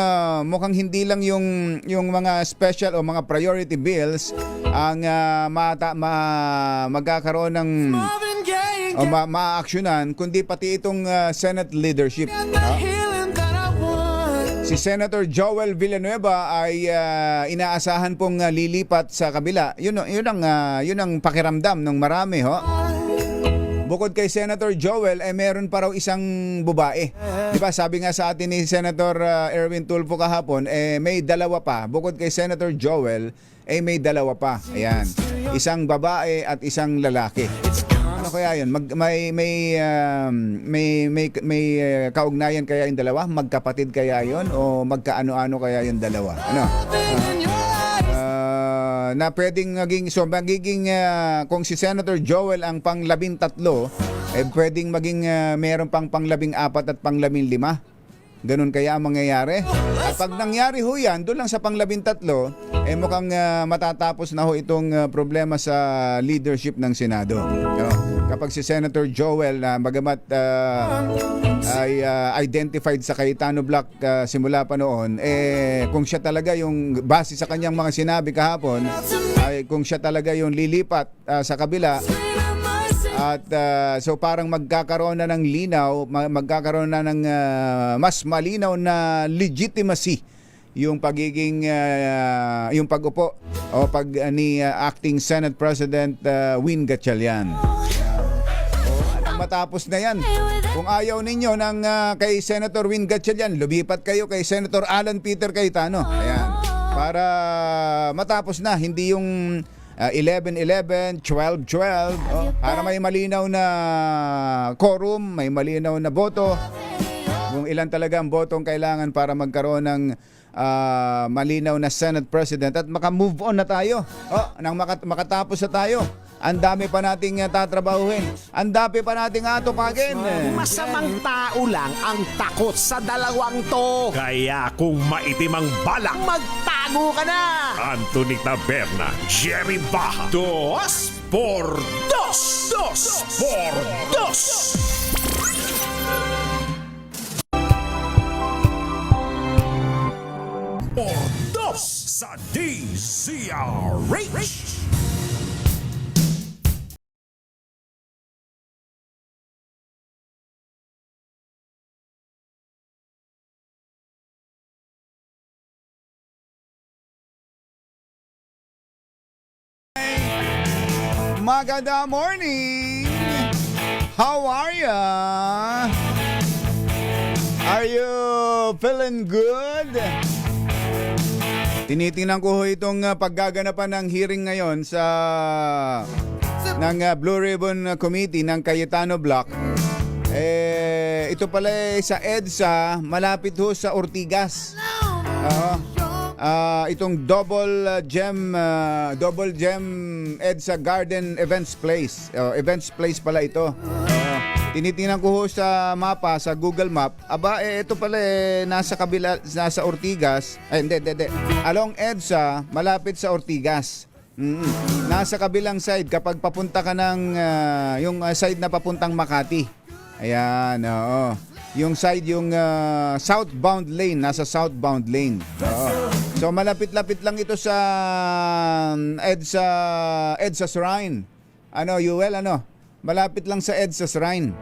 mga special o mga priority bills ang magkakaroon ng o ma-actionan, kundi pati itong Senate leadership. Si Senator Joel Villanueva ay inaasahan pong lilipat sa kabila. Yun ang pakiramdam ng marami, ho. Bukod kay Senator Joel, meron pa raw isang babae. Di ba, sabi nga sa atin ni Senator Erwin Tulfo kahapon, may dalawa pa. Bukod kay Senator Joel, may dalawa pa. Ayan. Isang babae at isang lalaki. Ano kaya yun? May kaugnayan kaya yung dalawa? Magkapatid kaya yun? O magkaano-ano kaya yung dalawa? Ano? Na pwedeng magiging kung si Senator Joel ang pang-13, pwedeng maging meron pang pang-14 at pang-15. Ganun kaya ang mangyayari. At pag nangyari ho yan, doon lang sa pang-13, mukhang matatapos na ho itong problema sa leadership ng Senado. Kapag si Senator Joel, bagamat ay identified sa Cayetano Block simula pa noon, kung siya talaga yung, base sa kanyang mga sinabi kahapon, ay kung siya talaga yung lilipat sa kabila, at so parang magkakaroon na ng linaw, magkakaroon na ng mas malinaw na legitimacy yung pagiging yung pag-upo o ni acting Senate President Win Gatchalian. Matapos na yan. Kung ayaw ninyo ng kay Senator Win Gatchalian, lumipat kayo kay Senator Alan Peter Cayetano. Ayan. Para matapos na, hindi yung 11-11, 12-12, para may malinaw na quorum, may malinaw na boto. Kung ilan talaga ang botong kailangan para magkaroon ng malinaw na Senate President at maka-move on na tayo. Nang makatapos na tayo. Ang dami pa nating tatrabahuhin. Ang dami pa nating atupagin. Masamang tao lang ang takot sa dalawang to. Kaya kung maitim ang balak, magtago ka na! Anthony Taberna, Jerry Baja. 2 por 2. 2 por 2. Por 2 sa DZRH. Maganda morning! How are ya? Are you feeling good? Tinitingnan ko ho itong paggaganapan ng hearing ngayon ng Blue Ribbon Committee ng Cayetano Block. Ito pala sa EDSA, malapit ho sa Ortigas. Itong double gem EDSA Garden Events Place. Events Place pala ito. Tinitingnan ko ho sa mapa, sa Google Map. Ito pala nasa kabila, nasa Ortigas. Hindi. Along EDSA, malapit sa Ortigas. Nasa kabilang side kapag papunta ka ng yung side na papuntang Makati. Ayan, oo. Yung side, yung southbound lane, nasa southbound lane. Oo. So malapit-lapit lang ito sa EDSA Shrine. Yuel, malapit lang sa EDSA Shrine.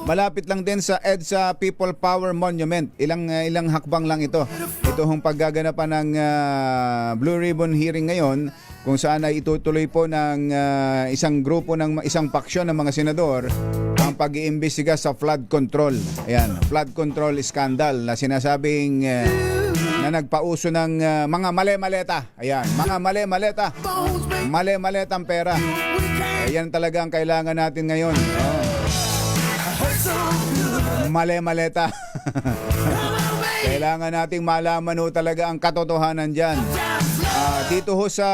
Malapit lang din sa EDSA People Power Monument. Ilang hakbang lang ito. Ito hong paggaganapan ng Blue Ribbon hearing ngayon, kung saan ay itutuloy po ng isang grupo ng isang paksyon ng mga senador ang pag-iimbestiga sa flood control. Ayan, flood control scandal na sinasabing na nagpauso ng mga male-maleta. Ayan, mga male-maleta. Male-maletang pera. Ayan talaga ang kailangan natin ngayon. Male-maleta. Kailangan nating malaman ho talaga ang katotohanan dyan. Dito ho sa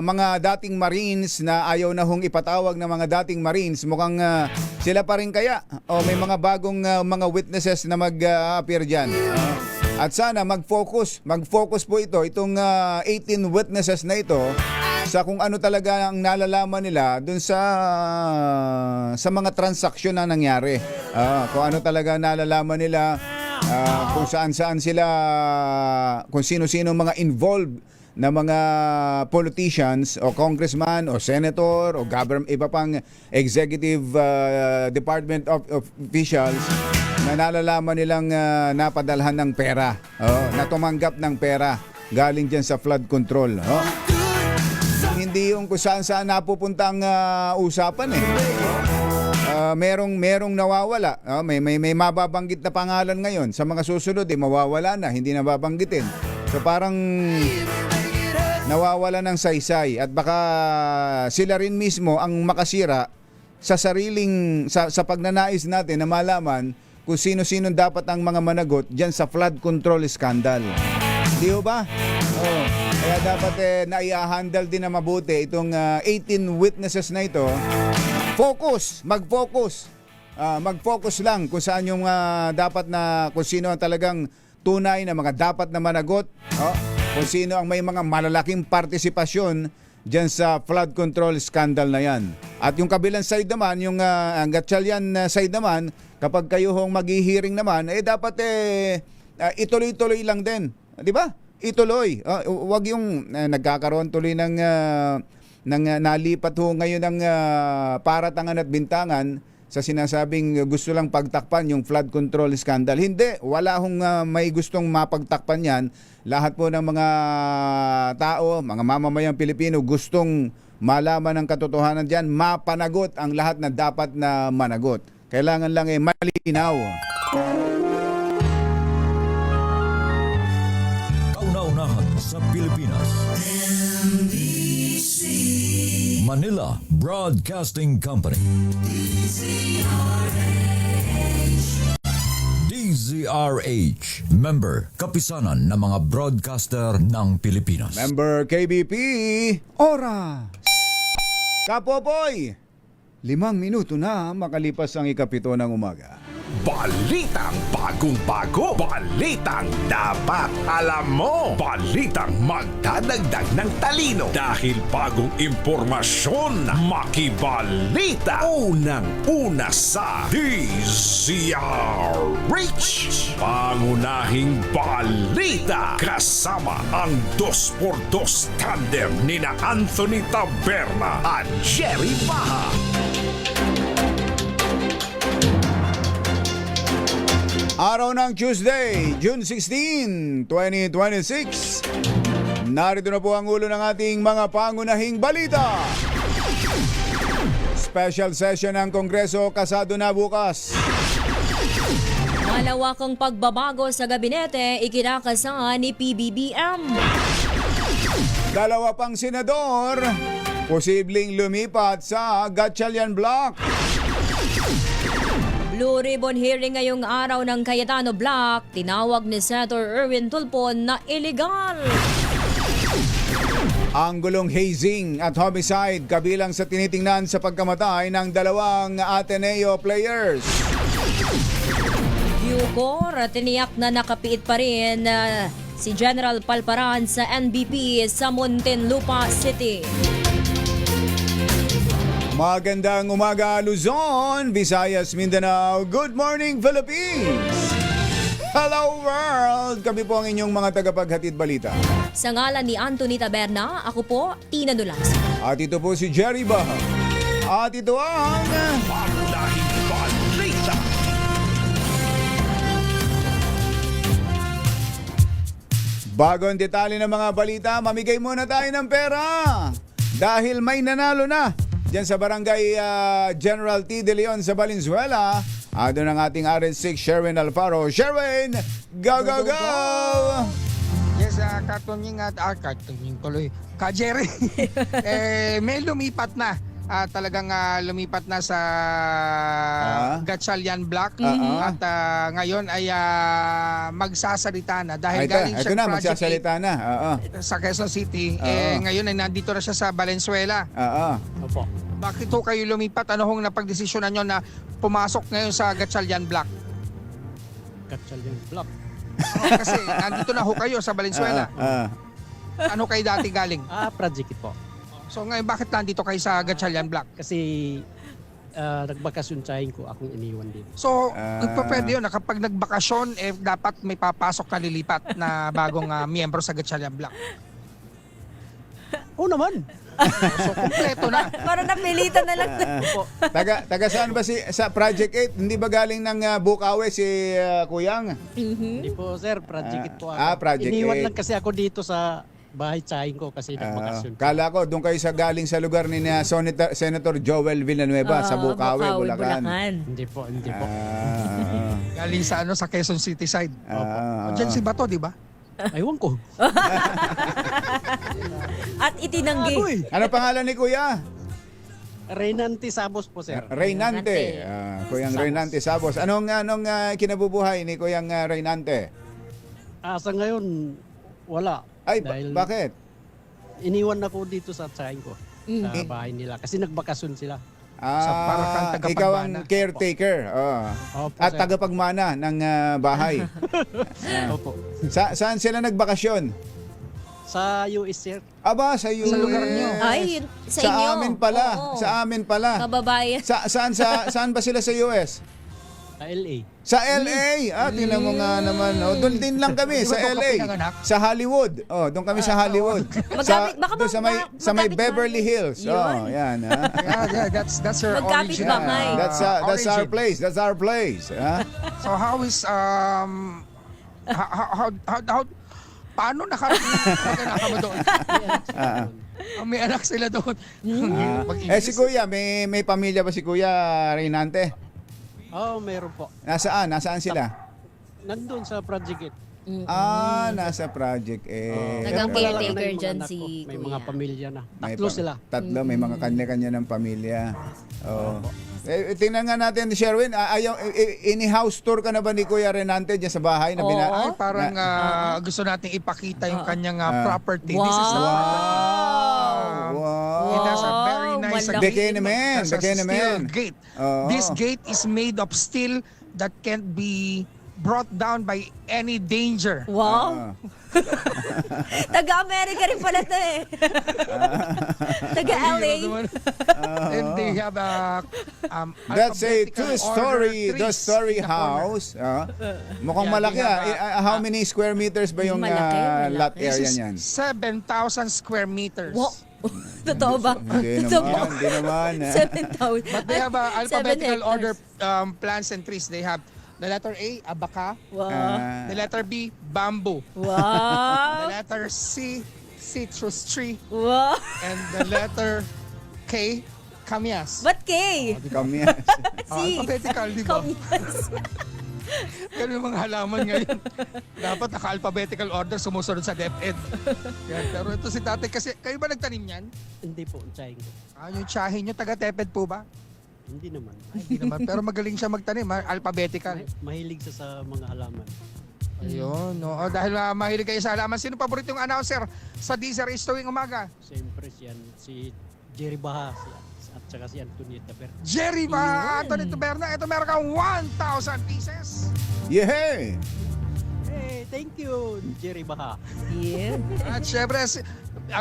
mga dating Marines na ayaw na hong ipatawag ng mga dating Marines, mukhang sila pa rin kaya o may mga bagong mga witnesses na mag-appear dyan. At sana mag-focus po itong 18 witnesses na ito sa kung ano talaga ang nalalaman nila dun sa mga transaksyon na nangyari. Kung ano talaga nalalaman nila, kung saan-saan sila, kung sino-sino mga involved na mga politicians o congressman o senator o government, iba pang executive department of officials na nalalaman nilang napadalhan ng pera, na tumanggap ng pera galing dyan sa flood control. Hindi yung kung saan napupunta ang usapan eh. Merong nawawala. May mababanggit na pangalan ngayon. Sa mga susunod mawawala na, hindi na babanggitin. So parang nawawala ng saysay at baka sila rin mismo ang makasira sa sariling sa pagnanais natin na malaman kung sino-sino dapat ang mga managot diyan sa flood control scandal. Di ba? Kaya dapat nai-handle din na mabuti itong 18 witnesses na ito. Mag-focus lang kung saan yung dapat na, kung sino ang talagang tunay na mga dapat na managot. Kung sino ang may mga malalaking partisipasyon dyan sa flood control scandal na yan. At yung kabilang side naman, yung Gatchalian side naman, kapag kayo hong maghihiring naman, dapat ituloy-tuloy lang din. Di ba? Ituloy. Wag yung nagkakaroon tuloy ng nalipat ho ngayon ng paratangan at bintangan sa sinasabing gusto lang pagtakpan yung flood control scandal. Hindi, wala hong may gustong mapagtakpan yan. Lahat po ng mga tao, mga mamamayang Pilipino gustong malaman ang katotohanan dyan, mapanagot ang lahat na dapat na managot. Kailangan lang malinaw. Kauna-unahan sa Pilipinas. Manila Broadcasting Company. DZRH. Member, kapisanan ng mga broadcaster ng Pilipinas. Member KBP, oras. Kapopoy, 5 minuto na makalipas ang 7 ng umaga. Balitang bagong-bago, balitang dapat alam mo, balitang magdadagdag ng talino dahil bagong impormasyon, makibalita, unang-una sa DZRH. Pangunahing balita kasama ang 2x2 tandem nina Anthony Taberna at Jerry Baha. Araw ng Tuesday, June 16, 2026. Narito na po ang ulo ng ating mga pangunahing balita. Special session ng Kongreso kasado na bukas. Malawakang pagbabago sa gabinete ikinakasa ni PBBM. 2 pang senador, posibleng lumipat sa Gatchalian Block. Blue Ribbon hearing ngayong araw ng Cayetano Block, tinawag ni Senator Erwin Tulfon na illegal. Ang gulong hazing at homicide kabilang sa tinitingnan sa pagkamatay ng 2 Ateneo players. Bucor, tiniyak na nakapiit pa rin si General Palparan sa NBP sa Muntinlupa City. Magandang umaga Luzon, Visayas, Mindanao. Good morning Philippines! Hello world! Kami po ang inyong mga tagapaghatid balita. Sa ngalan ni Anthony Taberna, ako po, Tina Dulas. At ito po si Jerry Baha. At ito ang Pangunahing balita. bagong detalye ng mga balita. Mamigay muna tayo ng pera dahil may nanalo na diyan sa barangay General T. De Leon sa Valenzuela. Doon ang ating RS6 Sherwin Alfaro. Sherwin, go, go, go! Yes, Katunying at Katunying tuloy. Jerry, may lumipat na. Talagang lumipat na sa Gatchalian Block at ngayon ay magsasalita na dahil galing ito siya na, Project magsasalita na. sa Quezon City. Ngayon ay nandito na siya sa Valenzuela. Opo. Bakit ho kayo lumipat? Ano hong napagdesisyonan nyo na pumasok ngayon sa Gatchalian Block? Gatchalian Block. Kasi nandito na ho kayo sa Valenzuela. Ano kayo dati galing? Project po. So ngayon, bakit nandito kayo sa Gatchalian Block? Kasi nagbakasyon tsahin ko, akong iniwan din. So, pwede yun na kapag nagbakasyon, dapat may papasok na lilipat na bagong miyembro sa Gatchalian Block. Oo naman. So, kumpleto na. Parang napilitan na lang. Taga saan ba sa Project 8? Hindi ba galing ng Bukawi si Kuyang? Hindi po sir, project po ako. Project Iniwan 8. lang kasi ako dito sa bahay tsahin ko kasi nagbakasyon. Kala ko doon kayo galing sa lugar ni Senator Joel Villanueva sa Bukawi, Bulacan. Hindi po, hindi po. Galing sa sa Quezon City side. O, dyan si Bato, di ba? Aywan ko. At itinanggi. Ano pangalan ni Kuya? Reynante Sabos po sir. Reynante. Kuyang Reynante Sabos. Anong kinabubuhay ni Kuyang Reynante? Sa ngayon, wala. Ay, Dahil bakit? iniwan ako dito sa tsahin ko. Sa bahay nila. Kasi nagbakasyon sila. parang kang tagapagmana. Ikaw ang caretaker. Opo, At sir. tagapagmana ng bahay. Opo. Saan sila nagbakasyon? Sa US sir. Aba, sa US. Sa lugar niyo. Ay, sa Sa inyo. amin pala. Oo. Sa amin pala. Kababayan. Saan ba sila sa US? Sa LA. Sa LA. Tingnan mo nga naman. Doon din lang kami Di sa ba doon ka LA. pinanganak? Sa Hollywood. Doon kami sa Hollywood. Magkapit- baka doon sa may magkapit Beverly bahay. Hills. Yun. Yan. Yeah, that's your Magkapit original. bahay. That's our origin. place. That's our place. So how is how paano nakarating ka mo doon? May anak sila doon. Si Kuya, may pamilya ba si Kuya Reynante? Meron po. Nasaan sila? Nandun sa Project 8. Nasa Project Nagang Wala lang caretaker na yung mga dyan anak si ko. May Kuya. mga pamilya na. May Tatlo sila. Tatlo, may mga kanya-kanya ng pamilya. Tingnan nga natin, Sherwin, ini-house tour ka na ba ni Kuya Renante dyan sa bahay? Na Ay, parang gusto nating ipakita yung kanyang property. Wow. This is the Wow. It has a very nice malaki. Bekenemen, That's a steel Bekenemen. gate. Oo. This gate is made of steel that can't be brought down by any danger. Wow. Taga-America rin pala ito eh. Taga-LA. And they have a That's a alphabetical two-story, order trees two-story in the corner. house. Mukhang Yeah, malaki. they have How many square meters ba yung Malaki. lot This area is niyan? 7,000 square meters. Wow. Totoo ba? Hindi Totoo ba? naman, hindi naman. 7,000. But they have alphabetical 7 order hectares. plants and trees. They have the letter A, abaca. Wow. The letter B, bamboo. The Wow. letter C, citrus tree. Wow. And the letter K, kamias. Ba't K? Kami. Si. Alphabetical, di ba? Kamyas. Ganun yung mga halaman ngayon. Dapat naka-alphabetical order, sumusunod sa DepEd. Yan. Pero ito si tatay kasi, kayo ba nagtanim yan? Hindi po, tsahin ko. Yung tsahin nyo, taga-DepEd po ba? Hindi naman. Hindi naman. Pero magaling siya magtanim, alphabetical. Mahilig siya sa mga halaman. Ayun, no. Dahil mahilig kayo sa halaman, sino paborito yung announcer sa DZRH tuwing umaga? Siyempre si Jerry Baha at saka si Antonieta Ber. Jerry ba? Anthony Tuberna. Ito meron kang 1,000 pieces. Yeah! Hey, thank you, Jerry Baha. Yeah. At syempre,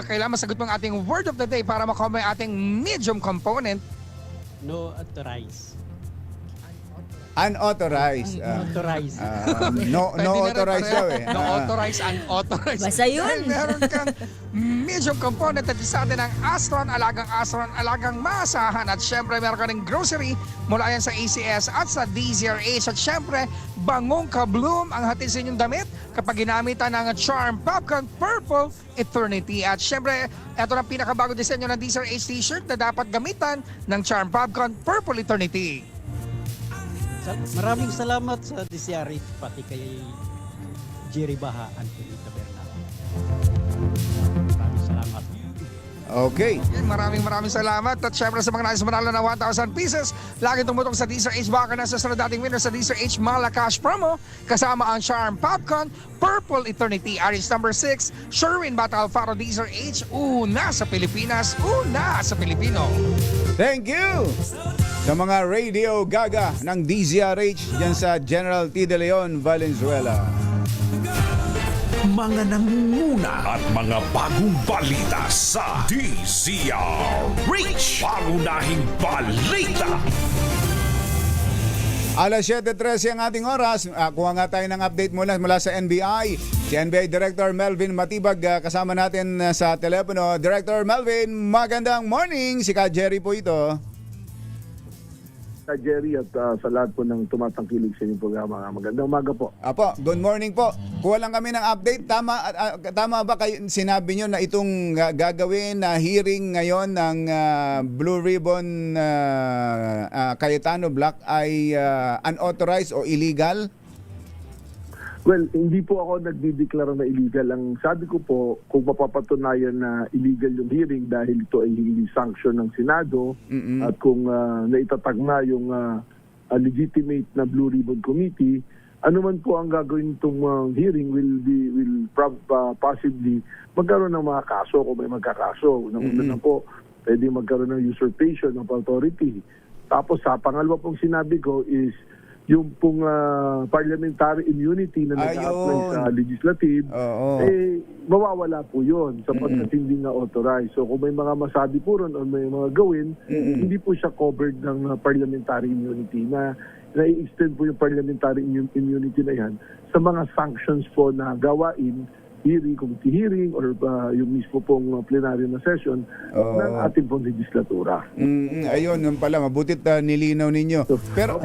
kailangan masagot mo ang ating word of the day para makuha mo yung ating medium component. No authorized. Unauthorized. Authorized. No Pwede na rin authorized pareho. daw eh. No authorized, unauthorized. Basta yun. Dahil meron kang medium component at isa din ang Astron, alagang maasahan. At syempre meron ka rin grocery mula yan sa ACS at sa DZRH. At syempre, bangong kabloom ang hatid sa inyong damit kapag ginamitan ng Charm Popcorn Purple Eternity. At syempre, ito ang pinakabago disenyo ng DZRH t-shirt na dapat gamitan ng Charm Popcorn Purple Eternity. Maraming salamat sa DCRH pati kay Jerry Baha, Antonieta Bernal. Maraming salamat. Okay. Maraming salamat. At syempre sa mga nais manalo na 1,000 pieces, lagi tumutok sa DZRH. Baka na sa sunod dating winner sa DZRH Malacash promo. Kasama ang Charm Popcorn Purple Eternity. Aris number 6, Sherwin Bata Alfaro, DZRH. Una sa Pilipinas, una sa Pilipino. Thank you sa mga Radio Gaga ng DZRH dyan sa General T. De Leon, Valenzuela. mga nangunguna at mga bagong balita sa DZRH. Pangunahing balita. Alas 7:13 ang ating oras. Kuha nga tayo ng update mula sa NBI. Si NBI Director Melvin Matibag kasama natin sa telepono. Director Melvin, magandang morning. Si Ka Jerry po ito. Jerry at sa lahat po ng tumatangkilig sa inyong programa. Magandang umaga po. Apo, good morning po. Kuha lang kami ng update. Tama ba kayo, sinabi nyo na itong gagawin na hearing ngayon ng Blue Ribbon Cayetano Black ay unauthorized o illegal? Well, hindi po ako nagdideklara na illegal. Ang sabi ko po, kung mapapatunayan na illegal yung hearing dahil ito ay hindi sanction ng Senado at kung naitatag na yung legitimate na Blue Ribbon Committee, ano man po ang gagawin itong hearing will possibly magkaroon ng mga kaso kung may magkakaso. Una na po, pwede magkaroon ng usurpation of authority. Tapos sa pangalawa pong sinabi ko is yung pong parliamentary immunity na nag-apply sa legislative, mawawala po yun sapagkat hindi nga authorized. So kung may mga masabi po ron o may mga gawin, hindi po siya covered ng parliamentary immunity na i-extend po yung parliamentary immunity na yan sa mga sanctions po na gawain, committee hearing or yung mismo pong plenaryo na session ng ating pong legislatura. Ayun, yun pala, mabutit nilinaw ninyo. Pero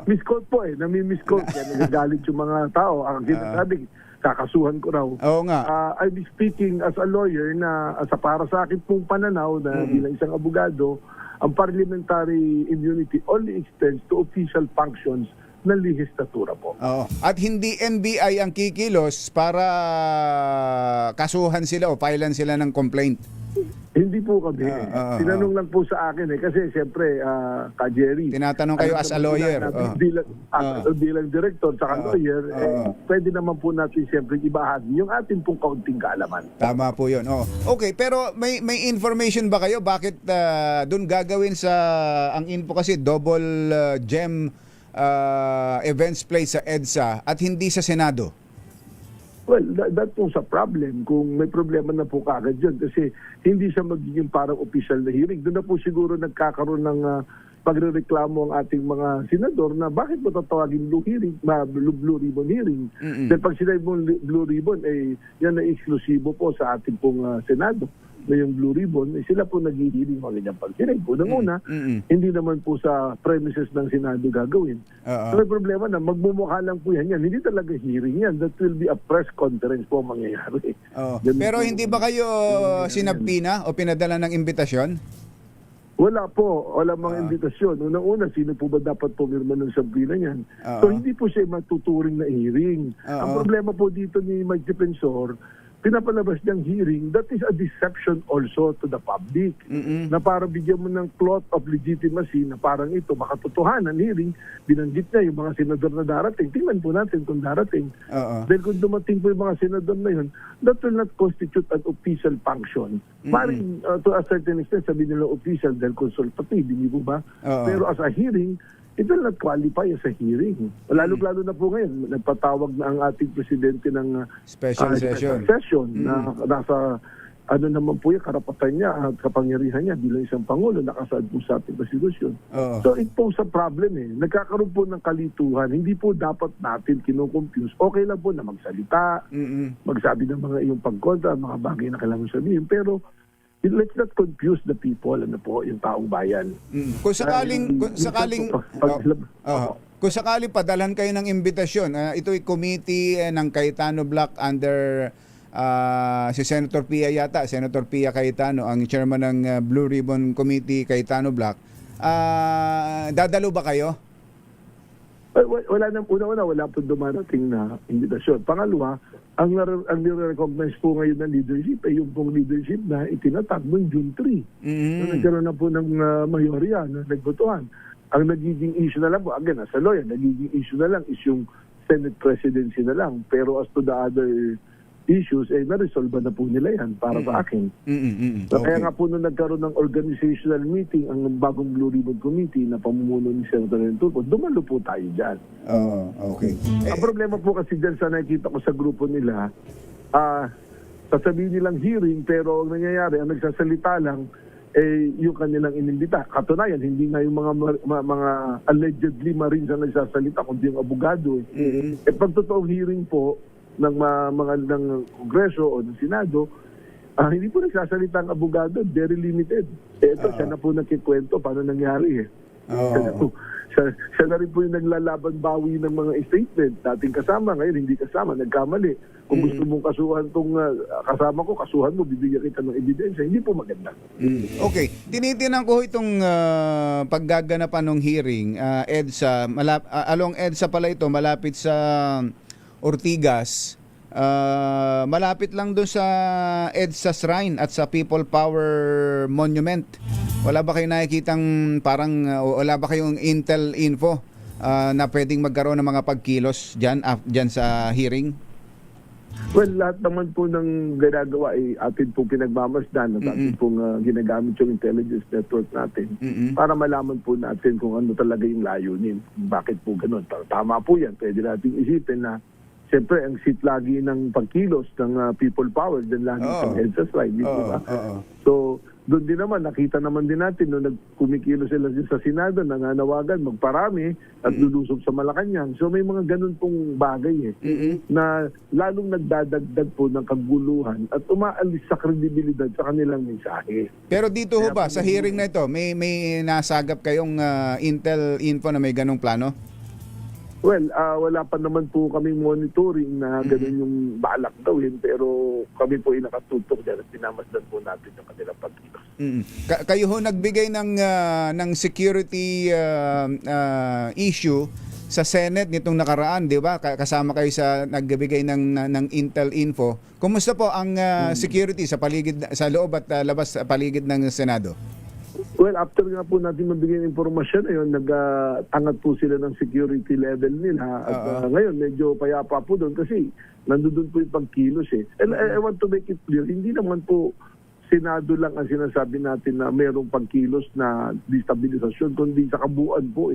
misquote po nami-misquote. Kaya nagagalit yung mga tao. Ang sinasabi, kakasuhan ko raw. Oo nga. I'm speaking as a lawyer na para sa akin pong pananaw na bilang isang abogado, ang parliamentary immunity only extends to official functions ng legislatura po. At hindi NBI ang kikilos para kasuhan sila o filean sila ng complaint. Hindi po kami. Tinanong lang po sa akin kasi siyempre, Ka Jerry. Tinatanong kayo as a lawyer. Bilang director at lawyer, pwede naman po natin siyempre ibahagi yung ating pong kaunting kaalaman. Tama po yun. Okay, pero may information ba kayo bakit doon gagawin sa, ang info kasi double gem events place sa EDSA at hindi sa Senado? Well, that po sa problem. Kung may problema na po kagad yun kasi hindi siya magiging parang official na hearing. Doon na po siguro nagkakaroon ng pagrereklamo ang ating mga senador na bakit mo tatawagin Blue Ribbon hearing? Dahil pag sinabi mong Blue Ribbon, yan na eksklusibo po sa ating pong Senado na yung Blue Ribbon, sila po nag-hearing mga ganyang pag-hearing. Unang-una, hindi naman po sa premises ng Senado gagawin. So may problema na magmumukha lang po yan. Hindi talaga hearing yan. That will be a press conference po mangyayari. Pero hindi ba kayo sinabpina o pinadala ng imbitasyon? Wala po. Wala mga imbitasyon. Unang-una, sino po ba dapat pumirma ng sabbina niyan? So hindi po siya matuturing na hearing. Ang problema po dito ni Mike Defensor, pinapalabas niyang hearing, that is a deception also to the public. Na para bigyan mo ng cloth of legitimacy na parang ito, makatotohanan hearing, binanggit niya yung mga senador na darating. Tingnan po natin kung darating. Dahil kung dumating po yung mga senador na yun, that will not constitute an official function. Maring to a certain extent, sabi nila official dahil consultative, hindi po ba? Pero as a hearing, it will not qualify as a hearing. Lalo-lalo na po ngayon, nagpatawag na ang ating presidente ng special session na nasa naman po yung karapatan niya at kapangyarihan niya bilang isang pangulo nakasaad po sa ating konstitusyon. So it pose a problem Nagkakaroon po ng kalituhan. Hindi po dapat natin kinocompuse. Okay lang po na magsalita, magsabi ng mga iyong pagkontra, mga bagay na kailangan sabihin. Pero let's not confuse the people, yung taong bayan. Kung sakaling padalan kayo ng imbitasyon, ito'y committee ng Cayetano Black under si Senator Pia yata, Senator Pia Cayetano, ang chairman ng Blue Ribbon Committee Cayetano Black. Dadalo ba kayo? Wala nang una-una, wala po dumarating na imbitasyon. Pangalawa, ang nire-recognize po ngayon ng leadership ay yung pong leadership na itinatag noong June 3. Nagkaroon na po ng mayorya na nagbotohan. Ang nagiging issue na lang po, again, as a lawyer, nagiging issue na lang is yung Senate presidency na lang. Pero as to the other issues, na-resolve na po nila yan para sa akin. So, kaya nga po nung nagkaroon ng organizational meeting ang bagong Blue Ribbon Committee na pamumuno ni Senator Tulfo, dumalo po tayo dyan. Okay. Ang problema po kasi dyan sa nakikita ko sa grupo nila, sasabihin nilang hearing pero ang nangyayari, ang nagsasalita lang yung kanilang inimbita. Katunayan, hindi nga yung mga allegedly Marines ang nagsasalita, kundi yung abogado. Pag totoong hearing po ng ng Kongreso o ng Senado, hindi po nagsasalita ang abogado, very limited. Ito, siya na po nagkikwento paano nangyari. Siya na rin po yung naglalaban bawi ng mga statement. Dating kasama, ngayon hindi kasama, nagkamali. Kung gusto mong kasuhan tong kasama ko, kasuhan mo, bibigyan kita ng ebidensya. Hindi po maganda. Okay, tinitinan ko itong paggaganapan ng hearing, EDSA, along EDSA pala ito, malapit sa Ortigas, malapit lang doon sa EDSA Shrine at sa People Power Monument. Wala ba kayong nakikitang parang, wala ba kayong intel info na pwedeng magkaroon ng mga pagkilos dyan sa hearing? Well, lahat naman po ng ginagawa ay atin pong pinagmamasdan at atin pong ginagamit yung intelligence network natin para malaman po natin kung ano talaga yung layunin. Bakit po ganun? Tama po yan. Pwede natin isipin na siyempre ang seat lagi ng pagkilos ng people power dyan lagi sa EDSA slide. So, doon din naman, nakita naman din natin nung nagkumikilos sila sa Senado, nanganawagan, magparami at lulusog sa Malacanang. So may mga ganun pong bagay na lalong nagdadagdag po ng kaguluhan at umaalis sa kredibilidad sa kanilang mensahe. Pero dito ho ba, sa hearing na ito, may nasagap kayong intel info na may ganung plano? Well, wala pa naman po kaming monitoring na ganun yung balak gawin, pero kami po ay nakatutok dyan at pinamasdan po natin yung kanilang pagkilos. Kayo ho nagbigay ng security issue sa Senate nitong nakaraan, di ba? Kasama kayo sa nagbigay ng intel info. Kumusta po ang security sa loob at labas sa paligid ng Senado? Well, after nga po natin mabigay ng impormasyon na yun, nag-angat po sila ng security level nila. At ngayon, medyo payapa po doon kasi nandun po yung pagkilos And I want to make it clear, hindi naman po Senado lang ang sinasabi natin na mayroong pagkilos na destabilisasyon, kundi sa kabuuan po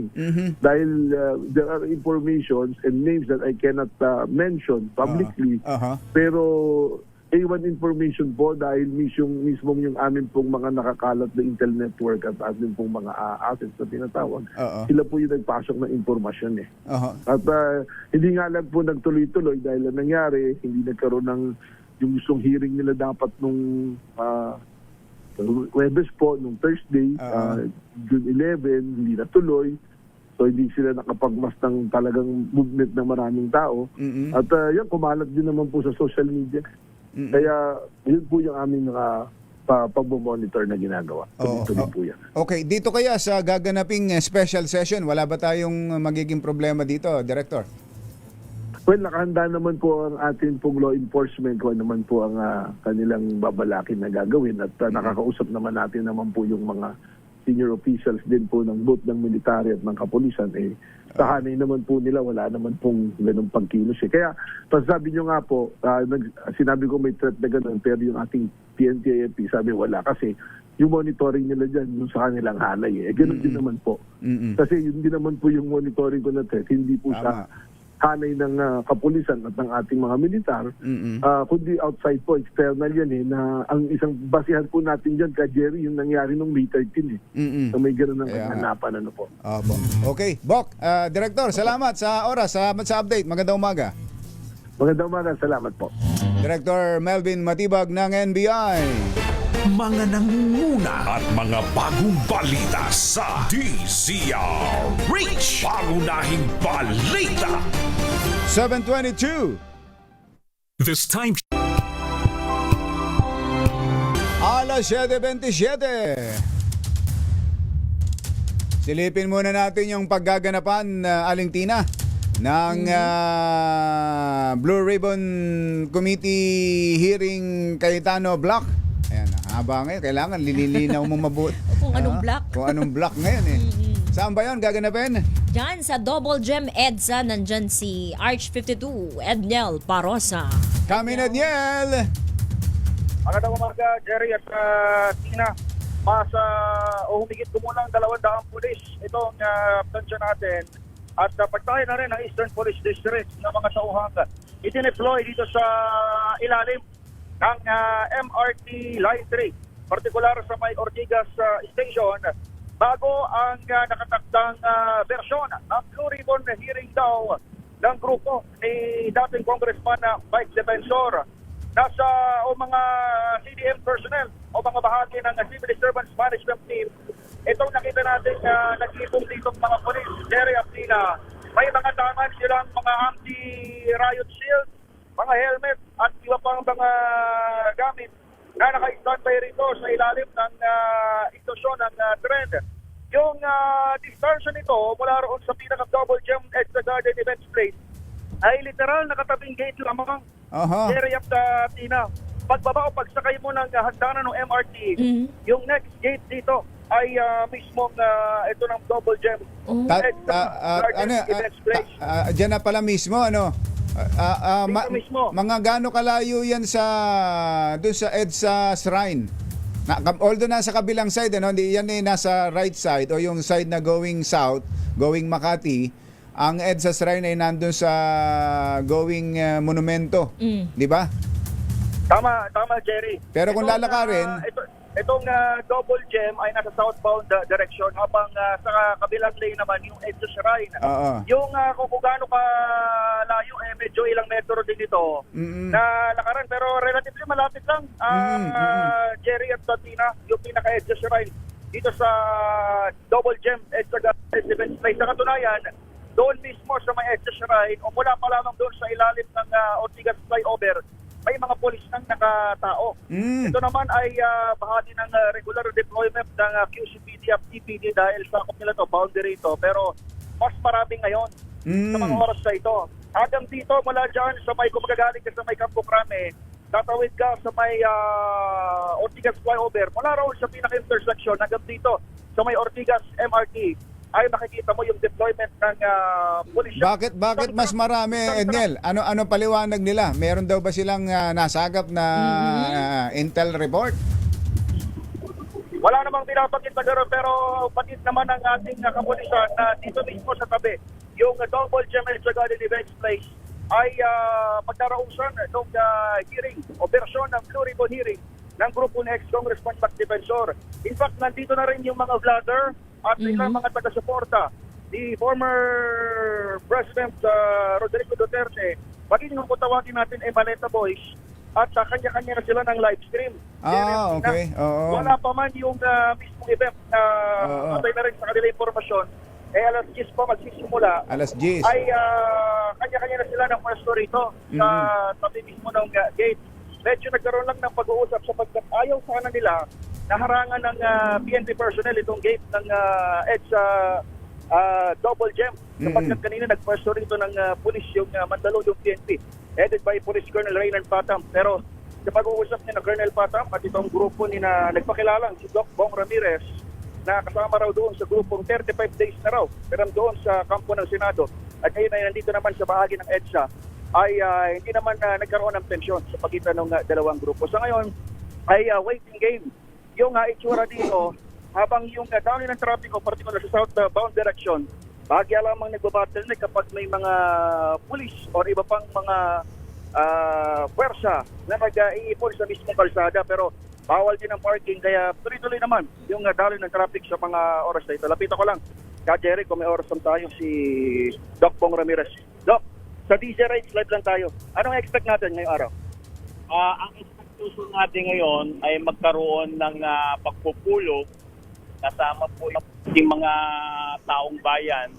Dahil there are informations and names that I cannot mention publicly. Pero A1 information po dahil mismong yung amin pong mga nakakalat na Intel network at amin pong mga assets na tinatawag, sila po yung nagpasok ng informasyon At hindi nga lang po nagtuloy-tuloy dahil ang nangyari, hindi nagkaroon ng yung gustong hearing nila dapat nung Huwebes po, nung Thursday, June 11, hindi natuloy. So hindi sila nakapagmas ng talagang movement ng maraming tao. At yan, kumalat din naman po sa social media. Kaya yun po yung aming pag-monitor na ginagawa. Tuloy po yan. Okay, dito kaya sa gaganaping special session, wala ba tayong magiging problema dito, Director? Well, nakahanda naman po ang ating pong law enforcement kung naman po ang kanilang babalakin na gagawin at nakakausap naman natin naman po yung mga senior officials din po ng both ng military at ng kapulisan tahanay naman po nila, wala naman pong ganung pagkilos Kaya, sabi nyo nga po, sinabi ko may threat na ganun, pero yung ating PNP sabi wala kasi yung monitoring nila dyan, yung sa kanilang hanay Ganun din naman po. Kasi yun din naman po yung monitoring ko na threat, hindi po sa hanay ng kapulisan at ng ating mga militar, kundi outside po, external yan na ang isang basihan po natin dyan kay Jerry, yung nangyari nung May 13 So may gano'n ng hanapan po. Okay, Bok, Director, salamat sa oras, salamat sa update. Magandang umaga. Magandang umaga, salamat po. Director Melvin Matibag ng NBI. Mga nangunguna at mga bagong balita sa DZRH. Pangunahing balita. 7:22. This time, Alas 7:27. Silipin muna natin yung paggaganapan, Aling Tina, ng Blue Ribbon Committee hearing Cayetano Block. Ayan, haba ngayon. Kailangan lilinaw mo mabuti. Kung anong block. Kung anong block ngayon Saan ba yun gaganapin? Diyan sa Double Gem EDSA, nandyan si Arch 52, Edniel Parosa. Kami na Daniel! Magandang umaga, Jerry at Tina. Humigit kumulang 200 pulis itong tansya natin. At pagtayo na rin ang Eastern Police District ng mga sauhang itineploy dito sa ilalim ng MRT Line 3, partikular sa may Ortigas Station, bago ang nakatakdang versyon ng Blue Ribbon hearing daw ng grupo ni dating Congressman Mike Defensor. Nasa mga CDM personnel o mga bahagi ng Civil Disturbance Management Team, itong nakita natin nag-ipong dito mga polis, Jerry Aptina. May mga tangan silang mga anti-riot shield, mga helmet at iba pang mga gamit na naka-standby rito sa ilalim ng istasyon ng tren. Yung distansya nito mula roon sa pinaka-double gem at the Garden Events Place ay literal nakatabing gate lamang. Area of the Tina. Pagbaba o pagsakay mo ng hagdanan ng MRT, yung next gate dito ay mismong ito ng double gem. Diyan na pala mismo, ano? Dito mismo. Mga gaano kalayo yan doon sa EDSA Shrine? Although nasa kabilang side, ano, hindi yan nasa right side o yung side na going south, going Makati, ang EDSA Shrine ay nandun sa going Monumento, di ba? Tama Jerry. Pero kung lalakarin, itong double gem ay nasa southbound direction, habang sa kabilang lane naman yung EDSA Shrine. Yung kung gaano ka layo, medyo ilang metro din ito na lakaran, pero relatively malapit lang. Jerry at Tatina, yung pinaka-EDSA Shrine dito sa double gem EDSA Events Place. Sa katunayan, doon mismo sa may EDSA Shrine o mula pa lamang doon sa ilalim ng Ortigas flyover, may mga polis nang nakatao. Ito naman ay bahagi ng regular deployment ng QCPD at TPD dahil sakop nila to, boundary ito. Pero mas marami ngayon sa mga oras na ito. Hanggang dito, mula dyan sa may, kung magagaling ka sa may Campo Crame, tatawid ka sa may Ortigas flyover, mula raw sa pinaka-intersection hanggang dito sa may Ortigas MRT, ay makikita mo yung deployment ng pulisya. Bakit mas marami, Ednel? Ano paliwanag nila? Meron daw ba silang nasagap na intel report? Wala namang binabanggit na gano'n, pero patid naman ang ating kapulisan na dito mismo sa tabi, yung double gem at Garden Events Place ay pagdarausan ng hearing o versyon ng Blue Ribbon hearing ng grupo ni ex-Congressman Mac Defensor. In fact, nandito na rin yung mga vlogger at ilang mga taga-suporta ni former President Rodrigo Duterte, magiging kung tawagin natin Maleta Boys, at kanya-kanya na sila ng live stream. Okay. Wala pa man yung mismong event na patay na rin sa kanila informasyon, alas 10 pa magsisimula. Alas 10. Ay kanya-kanya na sila ng pwesto rito sa tabi mismo ng gate. Medyo nagkaroon lang ng pag-uusap sapagkat ayaw sana nila naharangan ng PNP personnel itong gate ng EDSA double gem. Sapagkat kanina nagpwesto rito ng pulis yung Mandaluyong PNP, headed by Police Colonel Reynan Patam. Pero sa pag-uusap ni na Colonel Patam at itong grupo ni na nagpakilalang si Doc Bong Ramirez na kasama raw doon sa grupong 35 days na raw pero doon sa kampo ng Senado at ngayon ay nandito naman sa bahagi ng EDSA, ay hindi naman nagkaroon ng tensyon sa pagitan ng dalawang grupo. Sa ngayon ay waiting game yung itsura dito habang yung dami ng trapiko, particular sa southbound direction, bahagya lamang nagbabattle kapag may mga pulis o iba pang mga puwersa na nag-iipon sa mismong kalsada, pero bawal din ang parking, kaya tuloy-tuloy naman yung daloy ng traffic sa mga oras na ito. Lapit ako lang, Jerry, kung may oras lang tayo, si Doc Bong Ramirez. Doc, sa DZRH live lang tayo. Anong expect natin ngayong araw? Ang expectation natin ngayon ay magkaroon ng pagpupulong kasama po yung mga taong bayan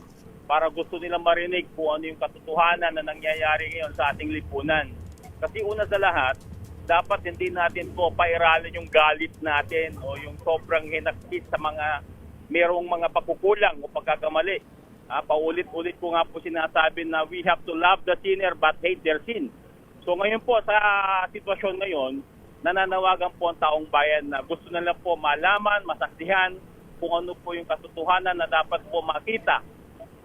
para gusto nilang marinig kung ano yung katotohanan na nangyayari ngayon sa ating lipunan. Kasi una sa lahat, dapat hindi natin po pairalin yung galit natin o yung sobrang hinakit sa mga merong mga pagkukulang o pagkakamali. Paulit-ulit ko nga po sinasabi na we have to love the sinner but hate their sin. So ngayon po sa sitwasyon ngayon, nananawagan po ang taong bayan na gusto nila po malaman, masaksihan kung ano po yung katotohanan na dapat po makita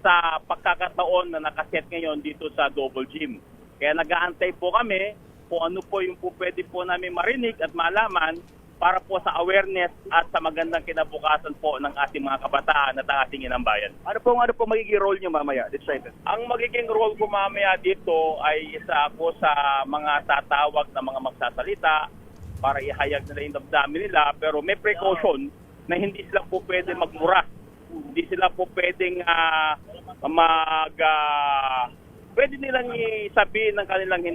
sa pagkakataon na nakaset ngayon dito sa Double Gym. Kaya nag-aantay po kami kung ano po yung po pwede po namin marinig at malaman para po sa awareness at sa magandang kinabukasan po ng ating mga kabataan at ang ating inang bayan. Ano po magiging role nyo mamaya? Excited. Ang magiging role ko mamaya dito ay isa ako sa mga tatawag na mga magsasalita para ihayag nila yung damdamin nila, pero may precaution na hindi sila po pwede magmura. Hindi sila po pwedeng pwede nilang isabihin ng kanilang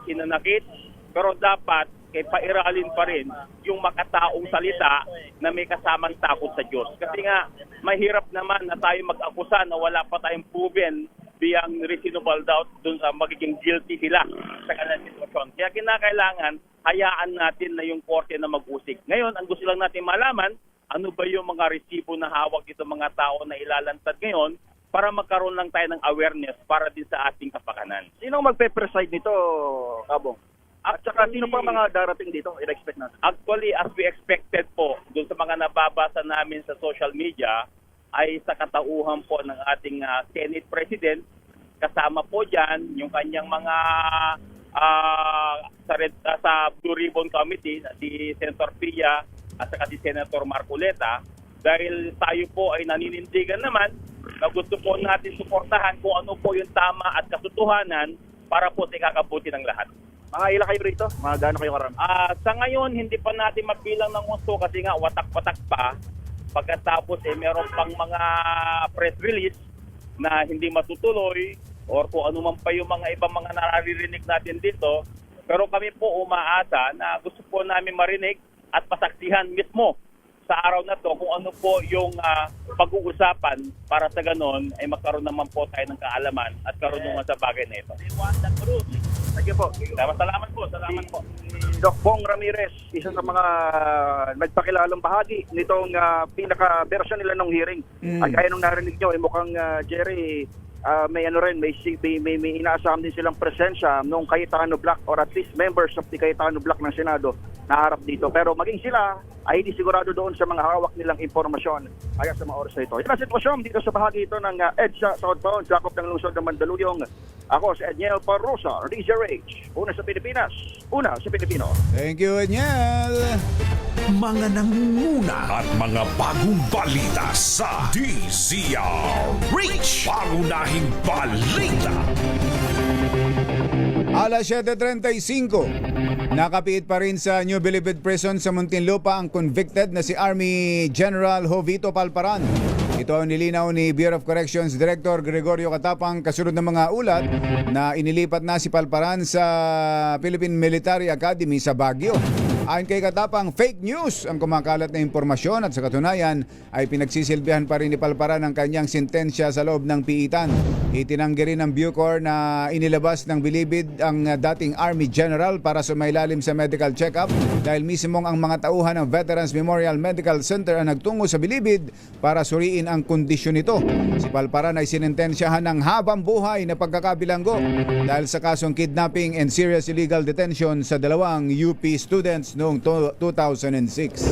hinanakit, pero dapat pairalin pa rin yung makataong salita na may kasamang takot sa Diyos. Kasi nga, mahirap naman na tayo mag-akusa na wala pa tayong proven beyond reasonable doubt dun sa magiging guilty sila sa kanilang sitwasyon. Kaya kinakailangan, hayaan natin na yung korte na mag-usik. Ngayon, ang gusto lang natin malaman, ano ba yung mga resibo na hawak dito mga tao na ilalantad ngayon para magkaroon lang tayo ng awareness para din sa ating kapakanan. Sino magpe-preside nito, Kabong? At saka sino pa mga darating dito? I-expect natin. Actually, as we expected po, dun sa mga nababasa namin sa social media, ay sa katauhan po ng ating Senate President, kasama po dyan yung kanyang mga sa Blue Ribbon Committee, si Senator Pia at saka si Senator Marcoleta, dahil tayo po ay naninindigan naman na gusto po natin suportahan kung ano po yung tama at katotohanan para po sa ikakabuti ng lahat. Mga ilan kayo rito? Mga gaano kayo karami? Sa ngayon, hindi pa natin mabilang ng gusto kasi nga watak-watak pa. Pagkatapos meron pang mga press release na hindi matutuloy or kung ano man pa yung mga ibang mga naririnig natin dito. Pero kami po umaasa na gusto po namin marinig at pasaksihan mismo sa araw na to kung ano po yung pag-uusapan para sa ganon ay magkaroon naman po tayo ng kaalaman at karunungan sa bagay na ito. Sige po. Salamat po. Doc Bong Ramirez, isa sa mga nagpakilalang bahagi nitong pinaka-version nila ng hearing. At kaya nung narinig nyo, mukhang Jerry, may inaasahan din silang presensya nung Cayetano Black or at least members of the Cayetano Black ng Senado na harap dito. Pero maging sila ay hindi sigurado doon sa mga hawak nilang impormasyon kaya sa mga oras na ito. Ito ang sitwasyon dito sa bahagi ito ng EDSA Southbound, sakop ng lungsod ng Mandaluyong. Ako si Edniel Parrosa, DZRH. Una sa Pilipinas, una sa Pilipino. Thank you, Edniel. Mga nangunguna at mga bagong balita sa DZRH. Pangunahing balita. Alas 7:35, nakapiit pa rin sa New Bilibid Prison sa Muntinlupa ang convicted na si Army General Jovito Palparan. Ito ang nilinaw ni Bureau of Corrections Director Gregorio Catapang kasunod ng mga ulat na inilipat na si Palparan sa Philippine Military Academy sa Baguio. Ayon kay Katapang, fake news ang kumakalat na impormasyon at sa katunayan ay pinagsisilbihan pa rin ni Palparan ang kanyang sentensya sa loob ng piitan. Itinanggi rin ng Bucor na inilabas ng Bilibid ang dating Army General para sumailalim sa medical check-up dahil mismong ang mga tauhan ng Veterans Memorial Medical Center ang nagtungo sa Bilibid para suriin ang kondisyon nito. Si Palparan ay sinentensyahan ng habang buhay na pagkakabilanggo dahil sa kasong kidnapping and serious illegal detention sa dalawang UP students noong 2006.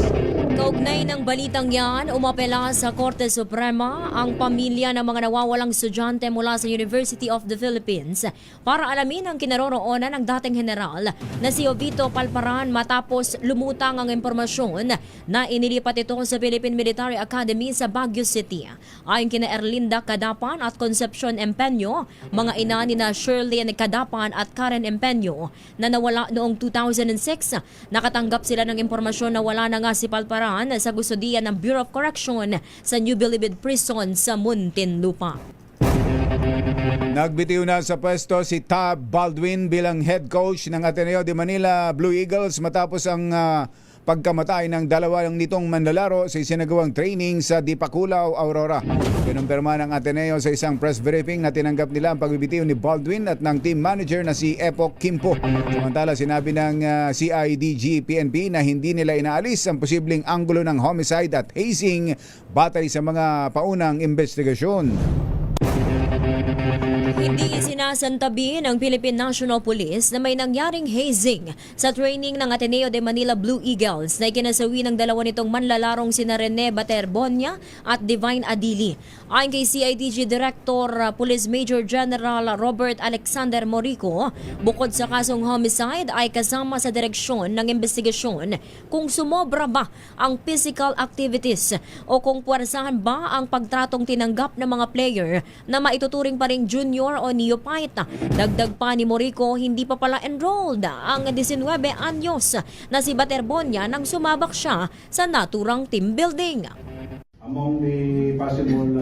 Kaugnay ng balitang yan, umapela sa Korte Suprema ang pamilya ng mga nawawalang estudyante mula sa University of the Philippines para alamin ang kinaroroonan ng dating general na si Jovito Palparan matapos lumutang ang impormasyon na inilipat ito sa Philippine Military Academy sa Baguio City. Ayon kina Erlinda Cadapan at Concepcion Empeño, mga ina ni na Shirley Cadapan at Karen Empeño na nawala noong 2006, nakatanggap sila ng impormasyon na wala na nga si Palparan sa gustodiya ng Bureau of Correction sa New Bilibid Prison sa Muntinlupa. Nagbitiw na sa pwesto si Tab Baldwin bilang head coach ng Ateneo de Manila Blue Eagles matapos ang pagkamatay ng dalawa nitong manlalaro sa isinagawang training sa Dipakulaw, Aurora. Kinumpirma ng Ateneo sa isang press briefing na tinanggap nila ang pagbibitiw ni Baldwin at ng team manager na si Epok Kimpo. Samantala, sinabi ng CIDG-PNP na hindi nila inaalis ang posibleng anggulo ng homicide at hazing batay sa mga paunang investigasyon. Hindi sinasantabi ng Philippine National Police na may nangyaring hazing sa training ng Ateneo de Manila Blue Eagles na ikinasawi ng dalawa nitong manlalarong sina Rene Baterbonia at Divine Adili. Ayon kay CIDG Director Police Major General Robert Alexander Morico, bukod sa kasong homicide ay kasama sa direksyon ng investigasyon kung sumobra ba ang physical activities o kung puwersahan ba ang pagtratong tinanggap ng mga player na maituturing pa ring junior o neophyte. Dagdag pa ni Morico, hindi pa pala enrolled ang 19 anyos na si Baterbonia nang sumabak siya sa naturang team building. Among the possible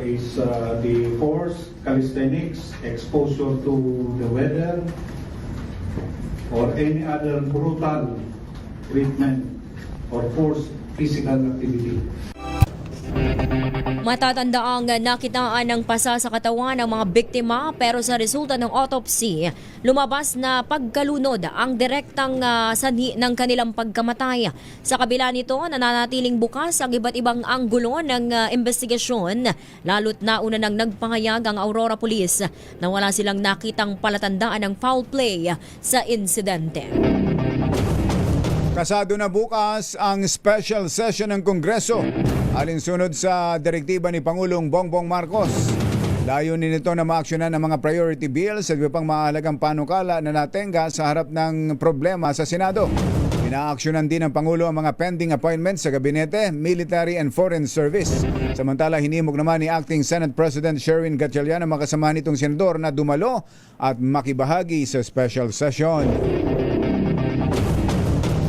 is the force, calisthenics, exposure to the weather, or any other brutal treatment or forced physical activity. Matatandaang nakitaan ng pasa sa katawan ng mga biktima pero sa resulta ng autopsy, lumabas na pagkalunod ang direktang sanhi ng kanilang pagkamatay. Sa kabila nito, nananatiling bukas ang iba't ibang anggulo ng investigasyon, lalo't nauna nang nagpahayag ang Aurora Police na wala silang nakitang palatandaan ng foul play sa insidente. Kasado na bukas ang special session ng Kongreso alinsunod sa direktiba ni Pangulong Bongbong Marcos. Layunin nito na maaksyonan ng mga priority bills at iba pang mahalagang panukala na natenga sa harap ng problema sa Senado. Inaaksyonan din ng Pangulo ang mga pending appointments sa Gabinete, Military and Foreign Service. Samantala, hinimok naman ni Acting Senate President Sherwin Gatchalian ang makasama nitong senador na dumalo at makibahagi sa special session.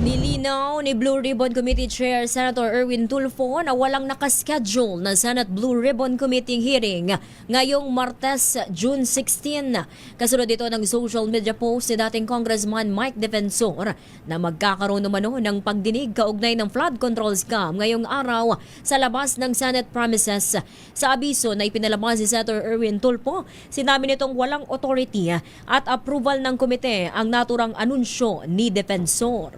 Nilinaw ni Blue Ribbon Committee Chair Senator Erwin Tulfo na walang nakaschedule na Senate Blue Ribbon Committee hearing ngayong Martes, June 16. Kasunod ito ng social media post ni dating Congressman Mike Defensor na magkakaroon naman ng pagdinig kaugnay ng flood control scam ngayong araw sa labas ng Senate premises. Sa abiso na ipinalabas si Senator Erwin Tulfo, sinabi nitong walang authority at approval ng komite ang naturang anunsyo ni Defensor.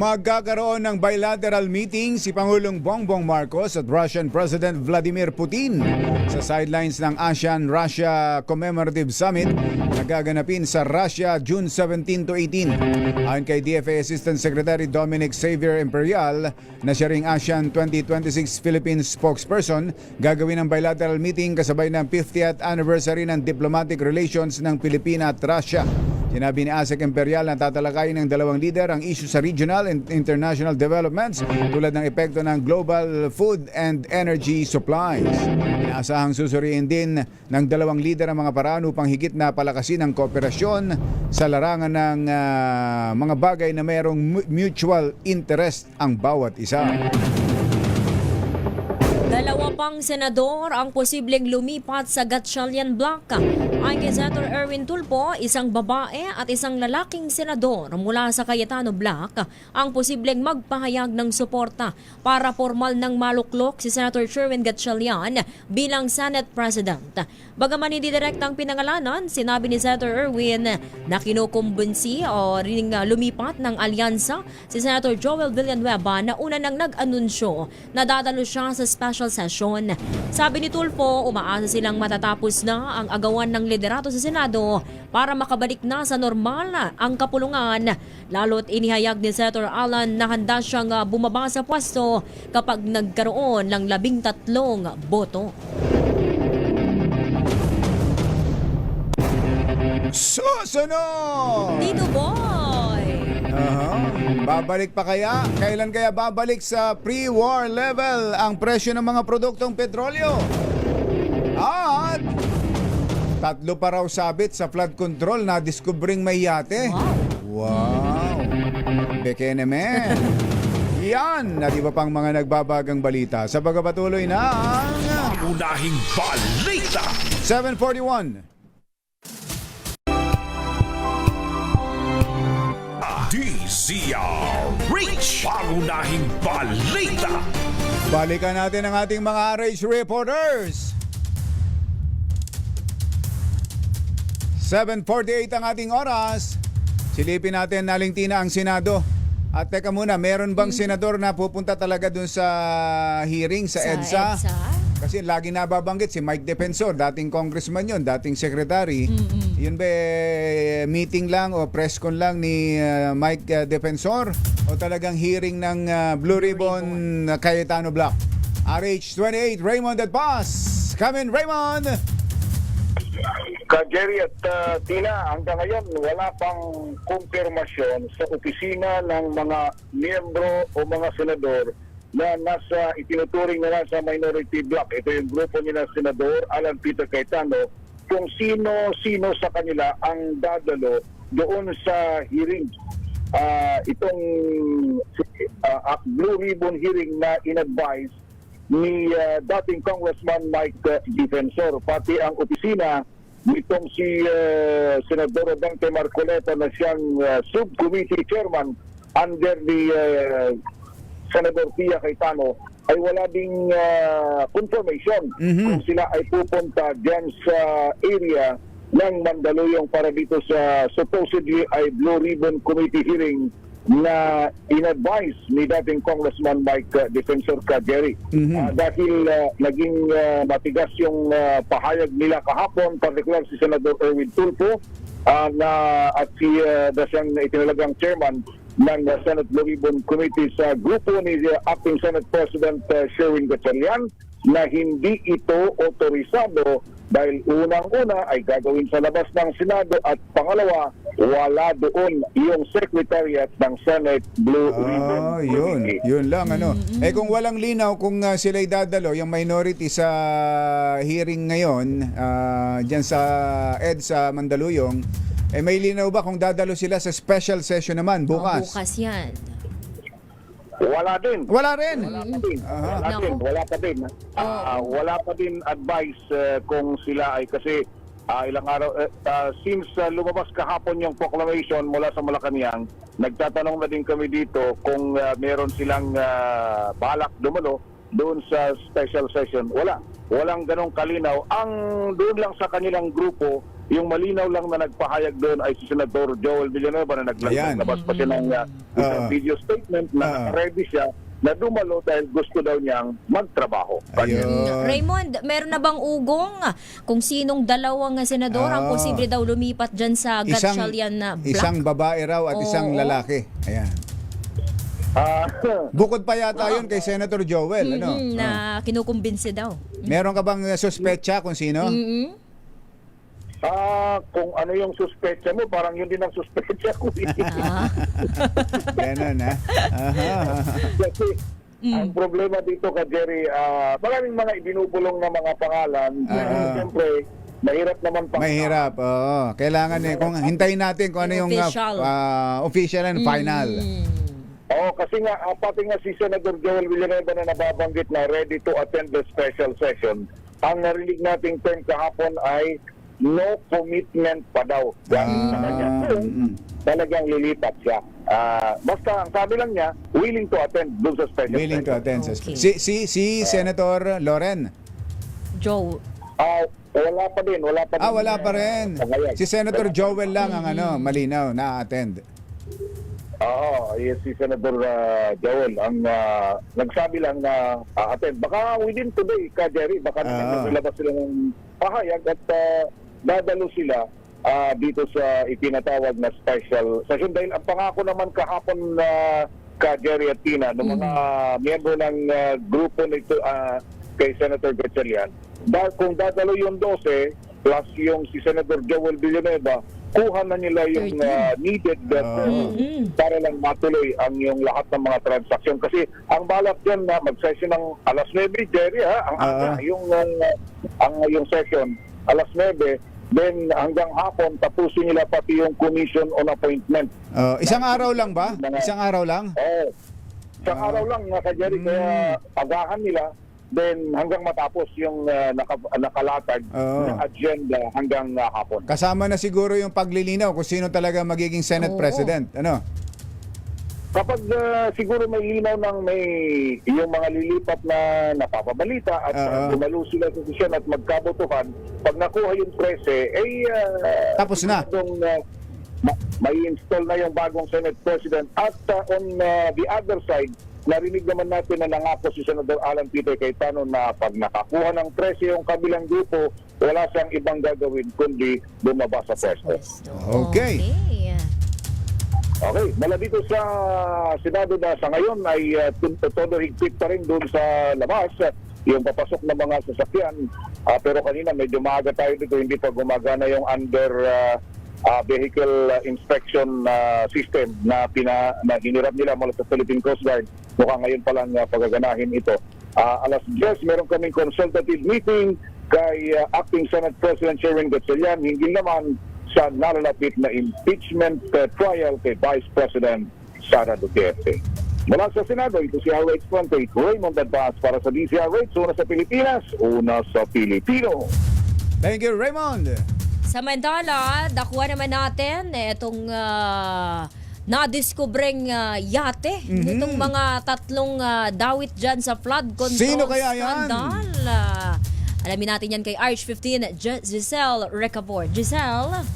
Magkakaroon ng bilateral meeting si Pangulong Bongbong Marcos at Russian President Vladimir Putin sa sidelines ng ASEAN-Russia Commemorative Summit na gaganapin sa Russia June 17 to 18. Ayon kay DFA Assistant Secretary Dominic Xavier Imperial na siya ring ASEAN 2026 Philippines spokesperson, gagawin ang bilateral meeting kasabay ng 50th anniversary ng diplomatic relations ng Pilipinas at Russia. Sinabi ni ASEC Imperial na tatalakayin ng dalawang lider ang issue sa regional and international developments tulad ng epekto ng global food and energy supplies. Inaasahang susuriin din ng dalawang lider ang mga paraan upang higit na palakasin ang kooperasyon sa larangan ng mga bagay na mayroong mutual interest ang bawat isa. Dalawa pang senador ang posibleng lumipat sa Gatchalian Block. Ayon kay Senator Erwin Tulfo, isang babae at isang lalaking senador mula sa Cayetano Block ang posibleng magpahayag ng suporta para formal ng maluklok si Senator Sherwin Gatchalian bilang Senate President. Bagaman hindi direktang pinangalanan, sinabi ni Senator Erwin na kinukumbinsi o ring lumipat ng alyansa si Senator Joel Villanueva na una nang nag-anunsyo na dadalo siya sa special session. Sabi ni Tulfo, umaasa silang matatapos na ang agawan ng liderato sa Senado para makabalik na sa normal ang kapulungan. Lalo't inihayag ni Senator Alan na handa siyang bumaba sa pwesto kapag nagkaroon ng 13 boto. Susunod! Tito Boy! Babalik pa kaya? Kailan kaya babalik sa pre-war level ang presyo ng mga produktong petrolyo? At 3 pa raw sabit sa flood control na diskubring may yate. Wow! Bekene men! Yan! At iba pang mga nagbabagang balita sa pagpapatuloy na Unahing balita! 7:41. DZRH, pangunahing balita. Balikan natin ang ating mga RH reporters. 7:48 ang ating oras. Silipin natin nalingtina ang Senado At teka muna, meron bang senador na pupunta talaga dun sa hearing sa EDSA? Kasi lagi nababanggit si Mike Defensor, dating congressman yun, dating secretary. Yun ba meeting lang o press con lang ni Mike Defensor? O talagang hearing ng Blue Ribbon Cayetano Block? RH28, Raymond at Paz. Come in, Raymond! Jerry at Tina, hanggang ngayon wala pang kumpirmasyon sa opisina ng mga miyembro o mga senador na nasa itinuturing na nasa minority block. Ito yung grupo nila Senador Alan Peter Cayetano, kung sino-sino sa kanila ang dadalo doon sa hearing. Itong Blue Ribbon hearing na in-advise ni dating Congressman Mike Defensor, pati ang opisina nitong si Senador Dante Marcoleta na siyang subcommittee chairman under the Senador Pia Cayetano ay wala ding confirmation kung sila ay pupunta dyan sa area ng Mandaluyong para dito sa supposedly ay Blue Ribbon Committee hearing na in-advise ni dating Congressman Mike Defensor Jerry. Dahil naging matigas yung pahayag nila kahapon, particular si Senador Erwin Tulfo at si siyang itinalagang chairman ng Senate Blue Ribbon Committee sa grupo ni Acting Senate President Sherwin Gatchalian na hindi ito otorisado dahil unang-una ay gagawin sa labas ng Senado at pangalawa, wala doon yung Secretariat ng Senate Blue Ribbon Committee. Yun lang ano. Eh kung walang linaw kung sila'y dadalo, yung minority sa hearing ngayon, dyan sa EDSA Mandaluyong, eh may linaw ba kung dadalo sila sa special session naman bukas? Bukas yan. Wala din. Wala rin. Wala pa din advice kung sila ay kasi ilang araw since lumabas kahapon yung proclamation mula sa Malacanang, nagtatanong na din kami dito kung meron silang balak dumalo doon sa special session. Walang ganong kalinaw. Ang doon lang sa kanilang grupo, yung malinaw lang na nagpahayag doon ay si Senador Joel Villanueva na naglabas pa siya ng isang video statement na ready siya na dumalo dahil gusto daw niyang magtrabaho. Raymond, meron na bang ugong kung sinong dalawang senador ang posible daw lumipat dyan sa Gatchalian na block? Isang babae raw at isang lalaki. Ayan. Bukod pa yata yun kay Senator Joel. Na kinukumbinsi daw. Meron ka bang suspecha kung sino? Kung ano yung suspecha mo, parang yun din ang suspecha ko. Ganun, ha? Kasi ang problema dito ka Jerry, maraming mga ibinubulong na mga pangalan. Siyempre, mahirap naman pang... Mahirap, oo. Kailangan kung hintayin natin kung ano yung official and final. Kasi nga, pati nga si Senator Joel Villanueva na nababanggit na ready to attend the special session. Ang narinig nating term kahapon ay no commitment pa daw. Talagang lilipat siya. Basta ang sabi lang niya, willing to attend doon sa special session. Willing to attend sa special. Si Senator Loren? Joe. Wala pa din. Wala pa rin. Si Senator Joel lang ang malinaw na attend. Yes, si Senator Joel ang nagsabi lang na attend. Baka within today, Jerry, baka nilabas sila ng pahayag at dadalo sila dito sa itinatawag na special session. Dahil ang pangako naman kahapon Jerry at Tina ng mga miyembro ng grupo nito kay Senator Gatchalian, kung dadalo yung 12 plus yung si Senator Joel Villanueva, kuha na nila yung needed para lang matuloy ang yung lahat ng mga transaksyon. Kasi ang balak dyan na mag-session ng alas 9, Jerry, yung session alas 9, then hanggang hapon tapusin nila pati yung commission on appointment. Isang araw lang ba? Isang araw lang? Isang araw lang, Jerry, kaya agahan nila. Then hanggang matapos yung nakalatag na agenda hanggang hapon. Kasama na siguro yung paglilinaw kung sino talaga magiging Senate President. Ano? Kapag siguro may linaw ng yung mga lilipat na napapabalita at gumalo sila sa sesyon at magkabotohan, pag nakuha yung 13, tapos na. may install na yung bagong Senate President. At on the other side, narinig naman natin na nangako si Senador Alan Peter Cayetano na pag nakakuha ng 13 yung kabilang grupo, wala siyang ibang gagawin kundi bumaba sa pwesto. Okay. Okay, mula dito sa Senado na sa ngayon ay todo higpit pa rin doon sa labas yung papasok ng mga sasakyan. Pero kanina medyo maaga tayo dito, hindi pa gumagana yung under vehicle inspection system na hinirap nila mula sa Philippine Coast Guard. Mukhang ngayon pa lang pagaganahin ito. Alas 10, meron kaming consultative meeting kay Acting Senate President Sherwin Gatchalian, hindi naman sa nalalapit na impeachment trial kay Vice President Sara Duterte. Mula sa Senado, ito si RH Fronte, Raymond Advance para sa DZRH, una sa Pilipinas, una sa Pilipino. Thank you, Raymond. Sa Mandala, dakuha naman natin itong nadiskubreng yate nitong mga tatlong dawit dyan sa flood control Sino kaya yan? scandal. Alamin natin yan kay Arch 15, Giselle Recabor. Giselle?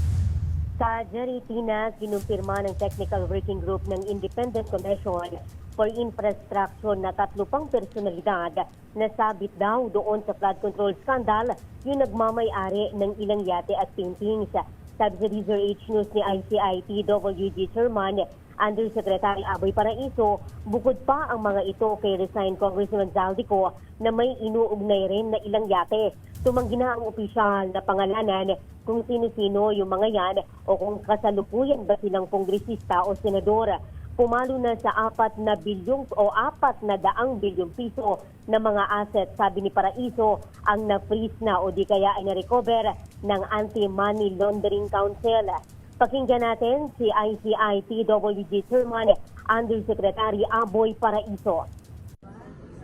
Sa Jerry Tina, kinumpirma ng Technical Working Group ng Independent Commission for Infrastructure na 3 pang personalidad na sabit daw doon sa flood control scandal yung nagmamay-ari ng ilang yate at paintings. Sabi sa DZRH News ni ICITWG Chairman Undersecretary Aboy Paraiso, bukod pa ang mga ito kay resigned Congressman Zaldico na may inuugnay rin na ilang yate. Tumanggi na ang opisyal na pangalanan kung sino-sino yung mga yan o kung kasalukuyan ba silang kongresista o senador. Pumalo na sa 4 na bilyong o 400 bilyong piso na mga assets, sabi ni Paraiso, ang na-freeze na o di kaya ay na-recover ng Anti-Money Laundering Council. Pakinggan natin si ICITWG Chairman Undersecretary Aboy Paraiso.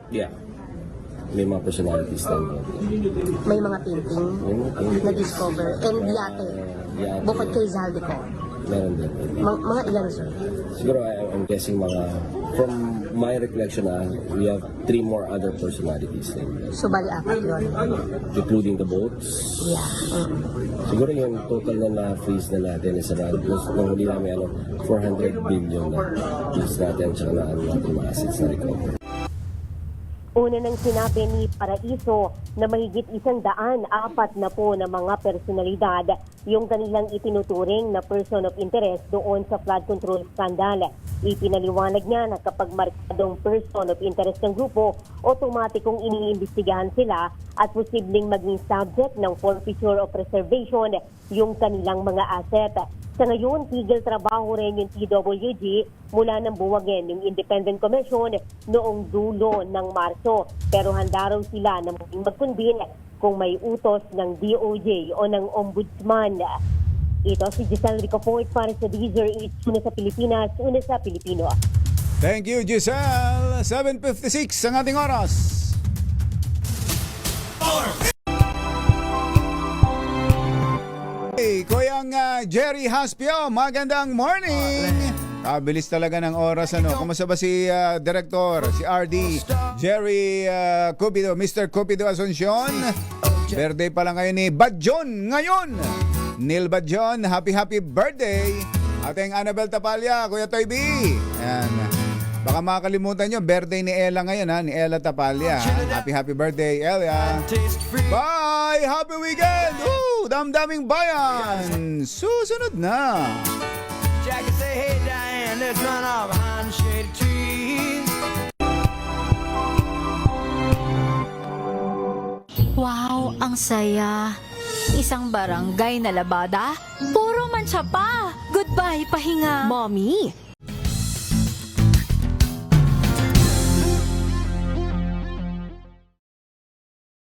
Yeah. May mga personalities lang. May mga painting na-discover and yate. Bukod kay Zaldico. Meron din. Mga ilan, sir? Siguro I'm guessing from my recollection we have 3 more other personalities. So bali 4 yun? Including the boats. Yeah. Siguro yung total na na-freeze na natin is around, nung huli namin 400 billion na freeze natin tsaka na natin mga assets na recover. Una nang sinabi ni Paraiso na mahigit 140 na po na mga personalidad yung kanilang itinuturing na person of interest doon sa flood control scandal. Ipinaliwanag niya na kapag markadong person of interest ng grupo, otomatikong iniimbestigahan sila at posibleng maging subject ng forfeiture of preservation yung kanilang mga asset. Sa ngayon, tigil trabaho rin yung TWG mula nang buwagin yung Independent Commission noong dulo ng Marso. Pero handa raw sila na magkunbin kung may utos ng DOJ o ng Ombudsman. Ito si Giselle Ricafort para sa DZRH, una sa Pilipinas, una sa Pilipino. Thank you, Giselle. 7:56 ang ating oras. Hey, Kuyang Jerry Haspio, magandang morning. Kabilis talaga ng oras. Kumusta ba si Director, si RD, Jerry Cupido, Mr. Cupido Asuncion? Birthday pala ngayon ni Badjon ngayon. Neil Badjon, happy birthday. Ating Annabel Tapalya, Kuya Toy B. Ayan. Baka makakalimutan nyo, birthday ni Ella ngayon, ni Ella Tapalya. Happy birthday, Ella. Bye! Happy weekend! Damdaming bayan! Susunod na! Jackie say, hey Diane, let's run off behind the shady trees. Wow, ang saya. Isang barangay na labada, puro mancha pa. Goodbye, pahinga. Mommy,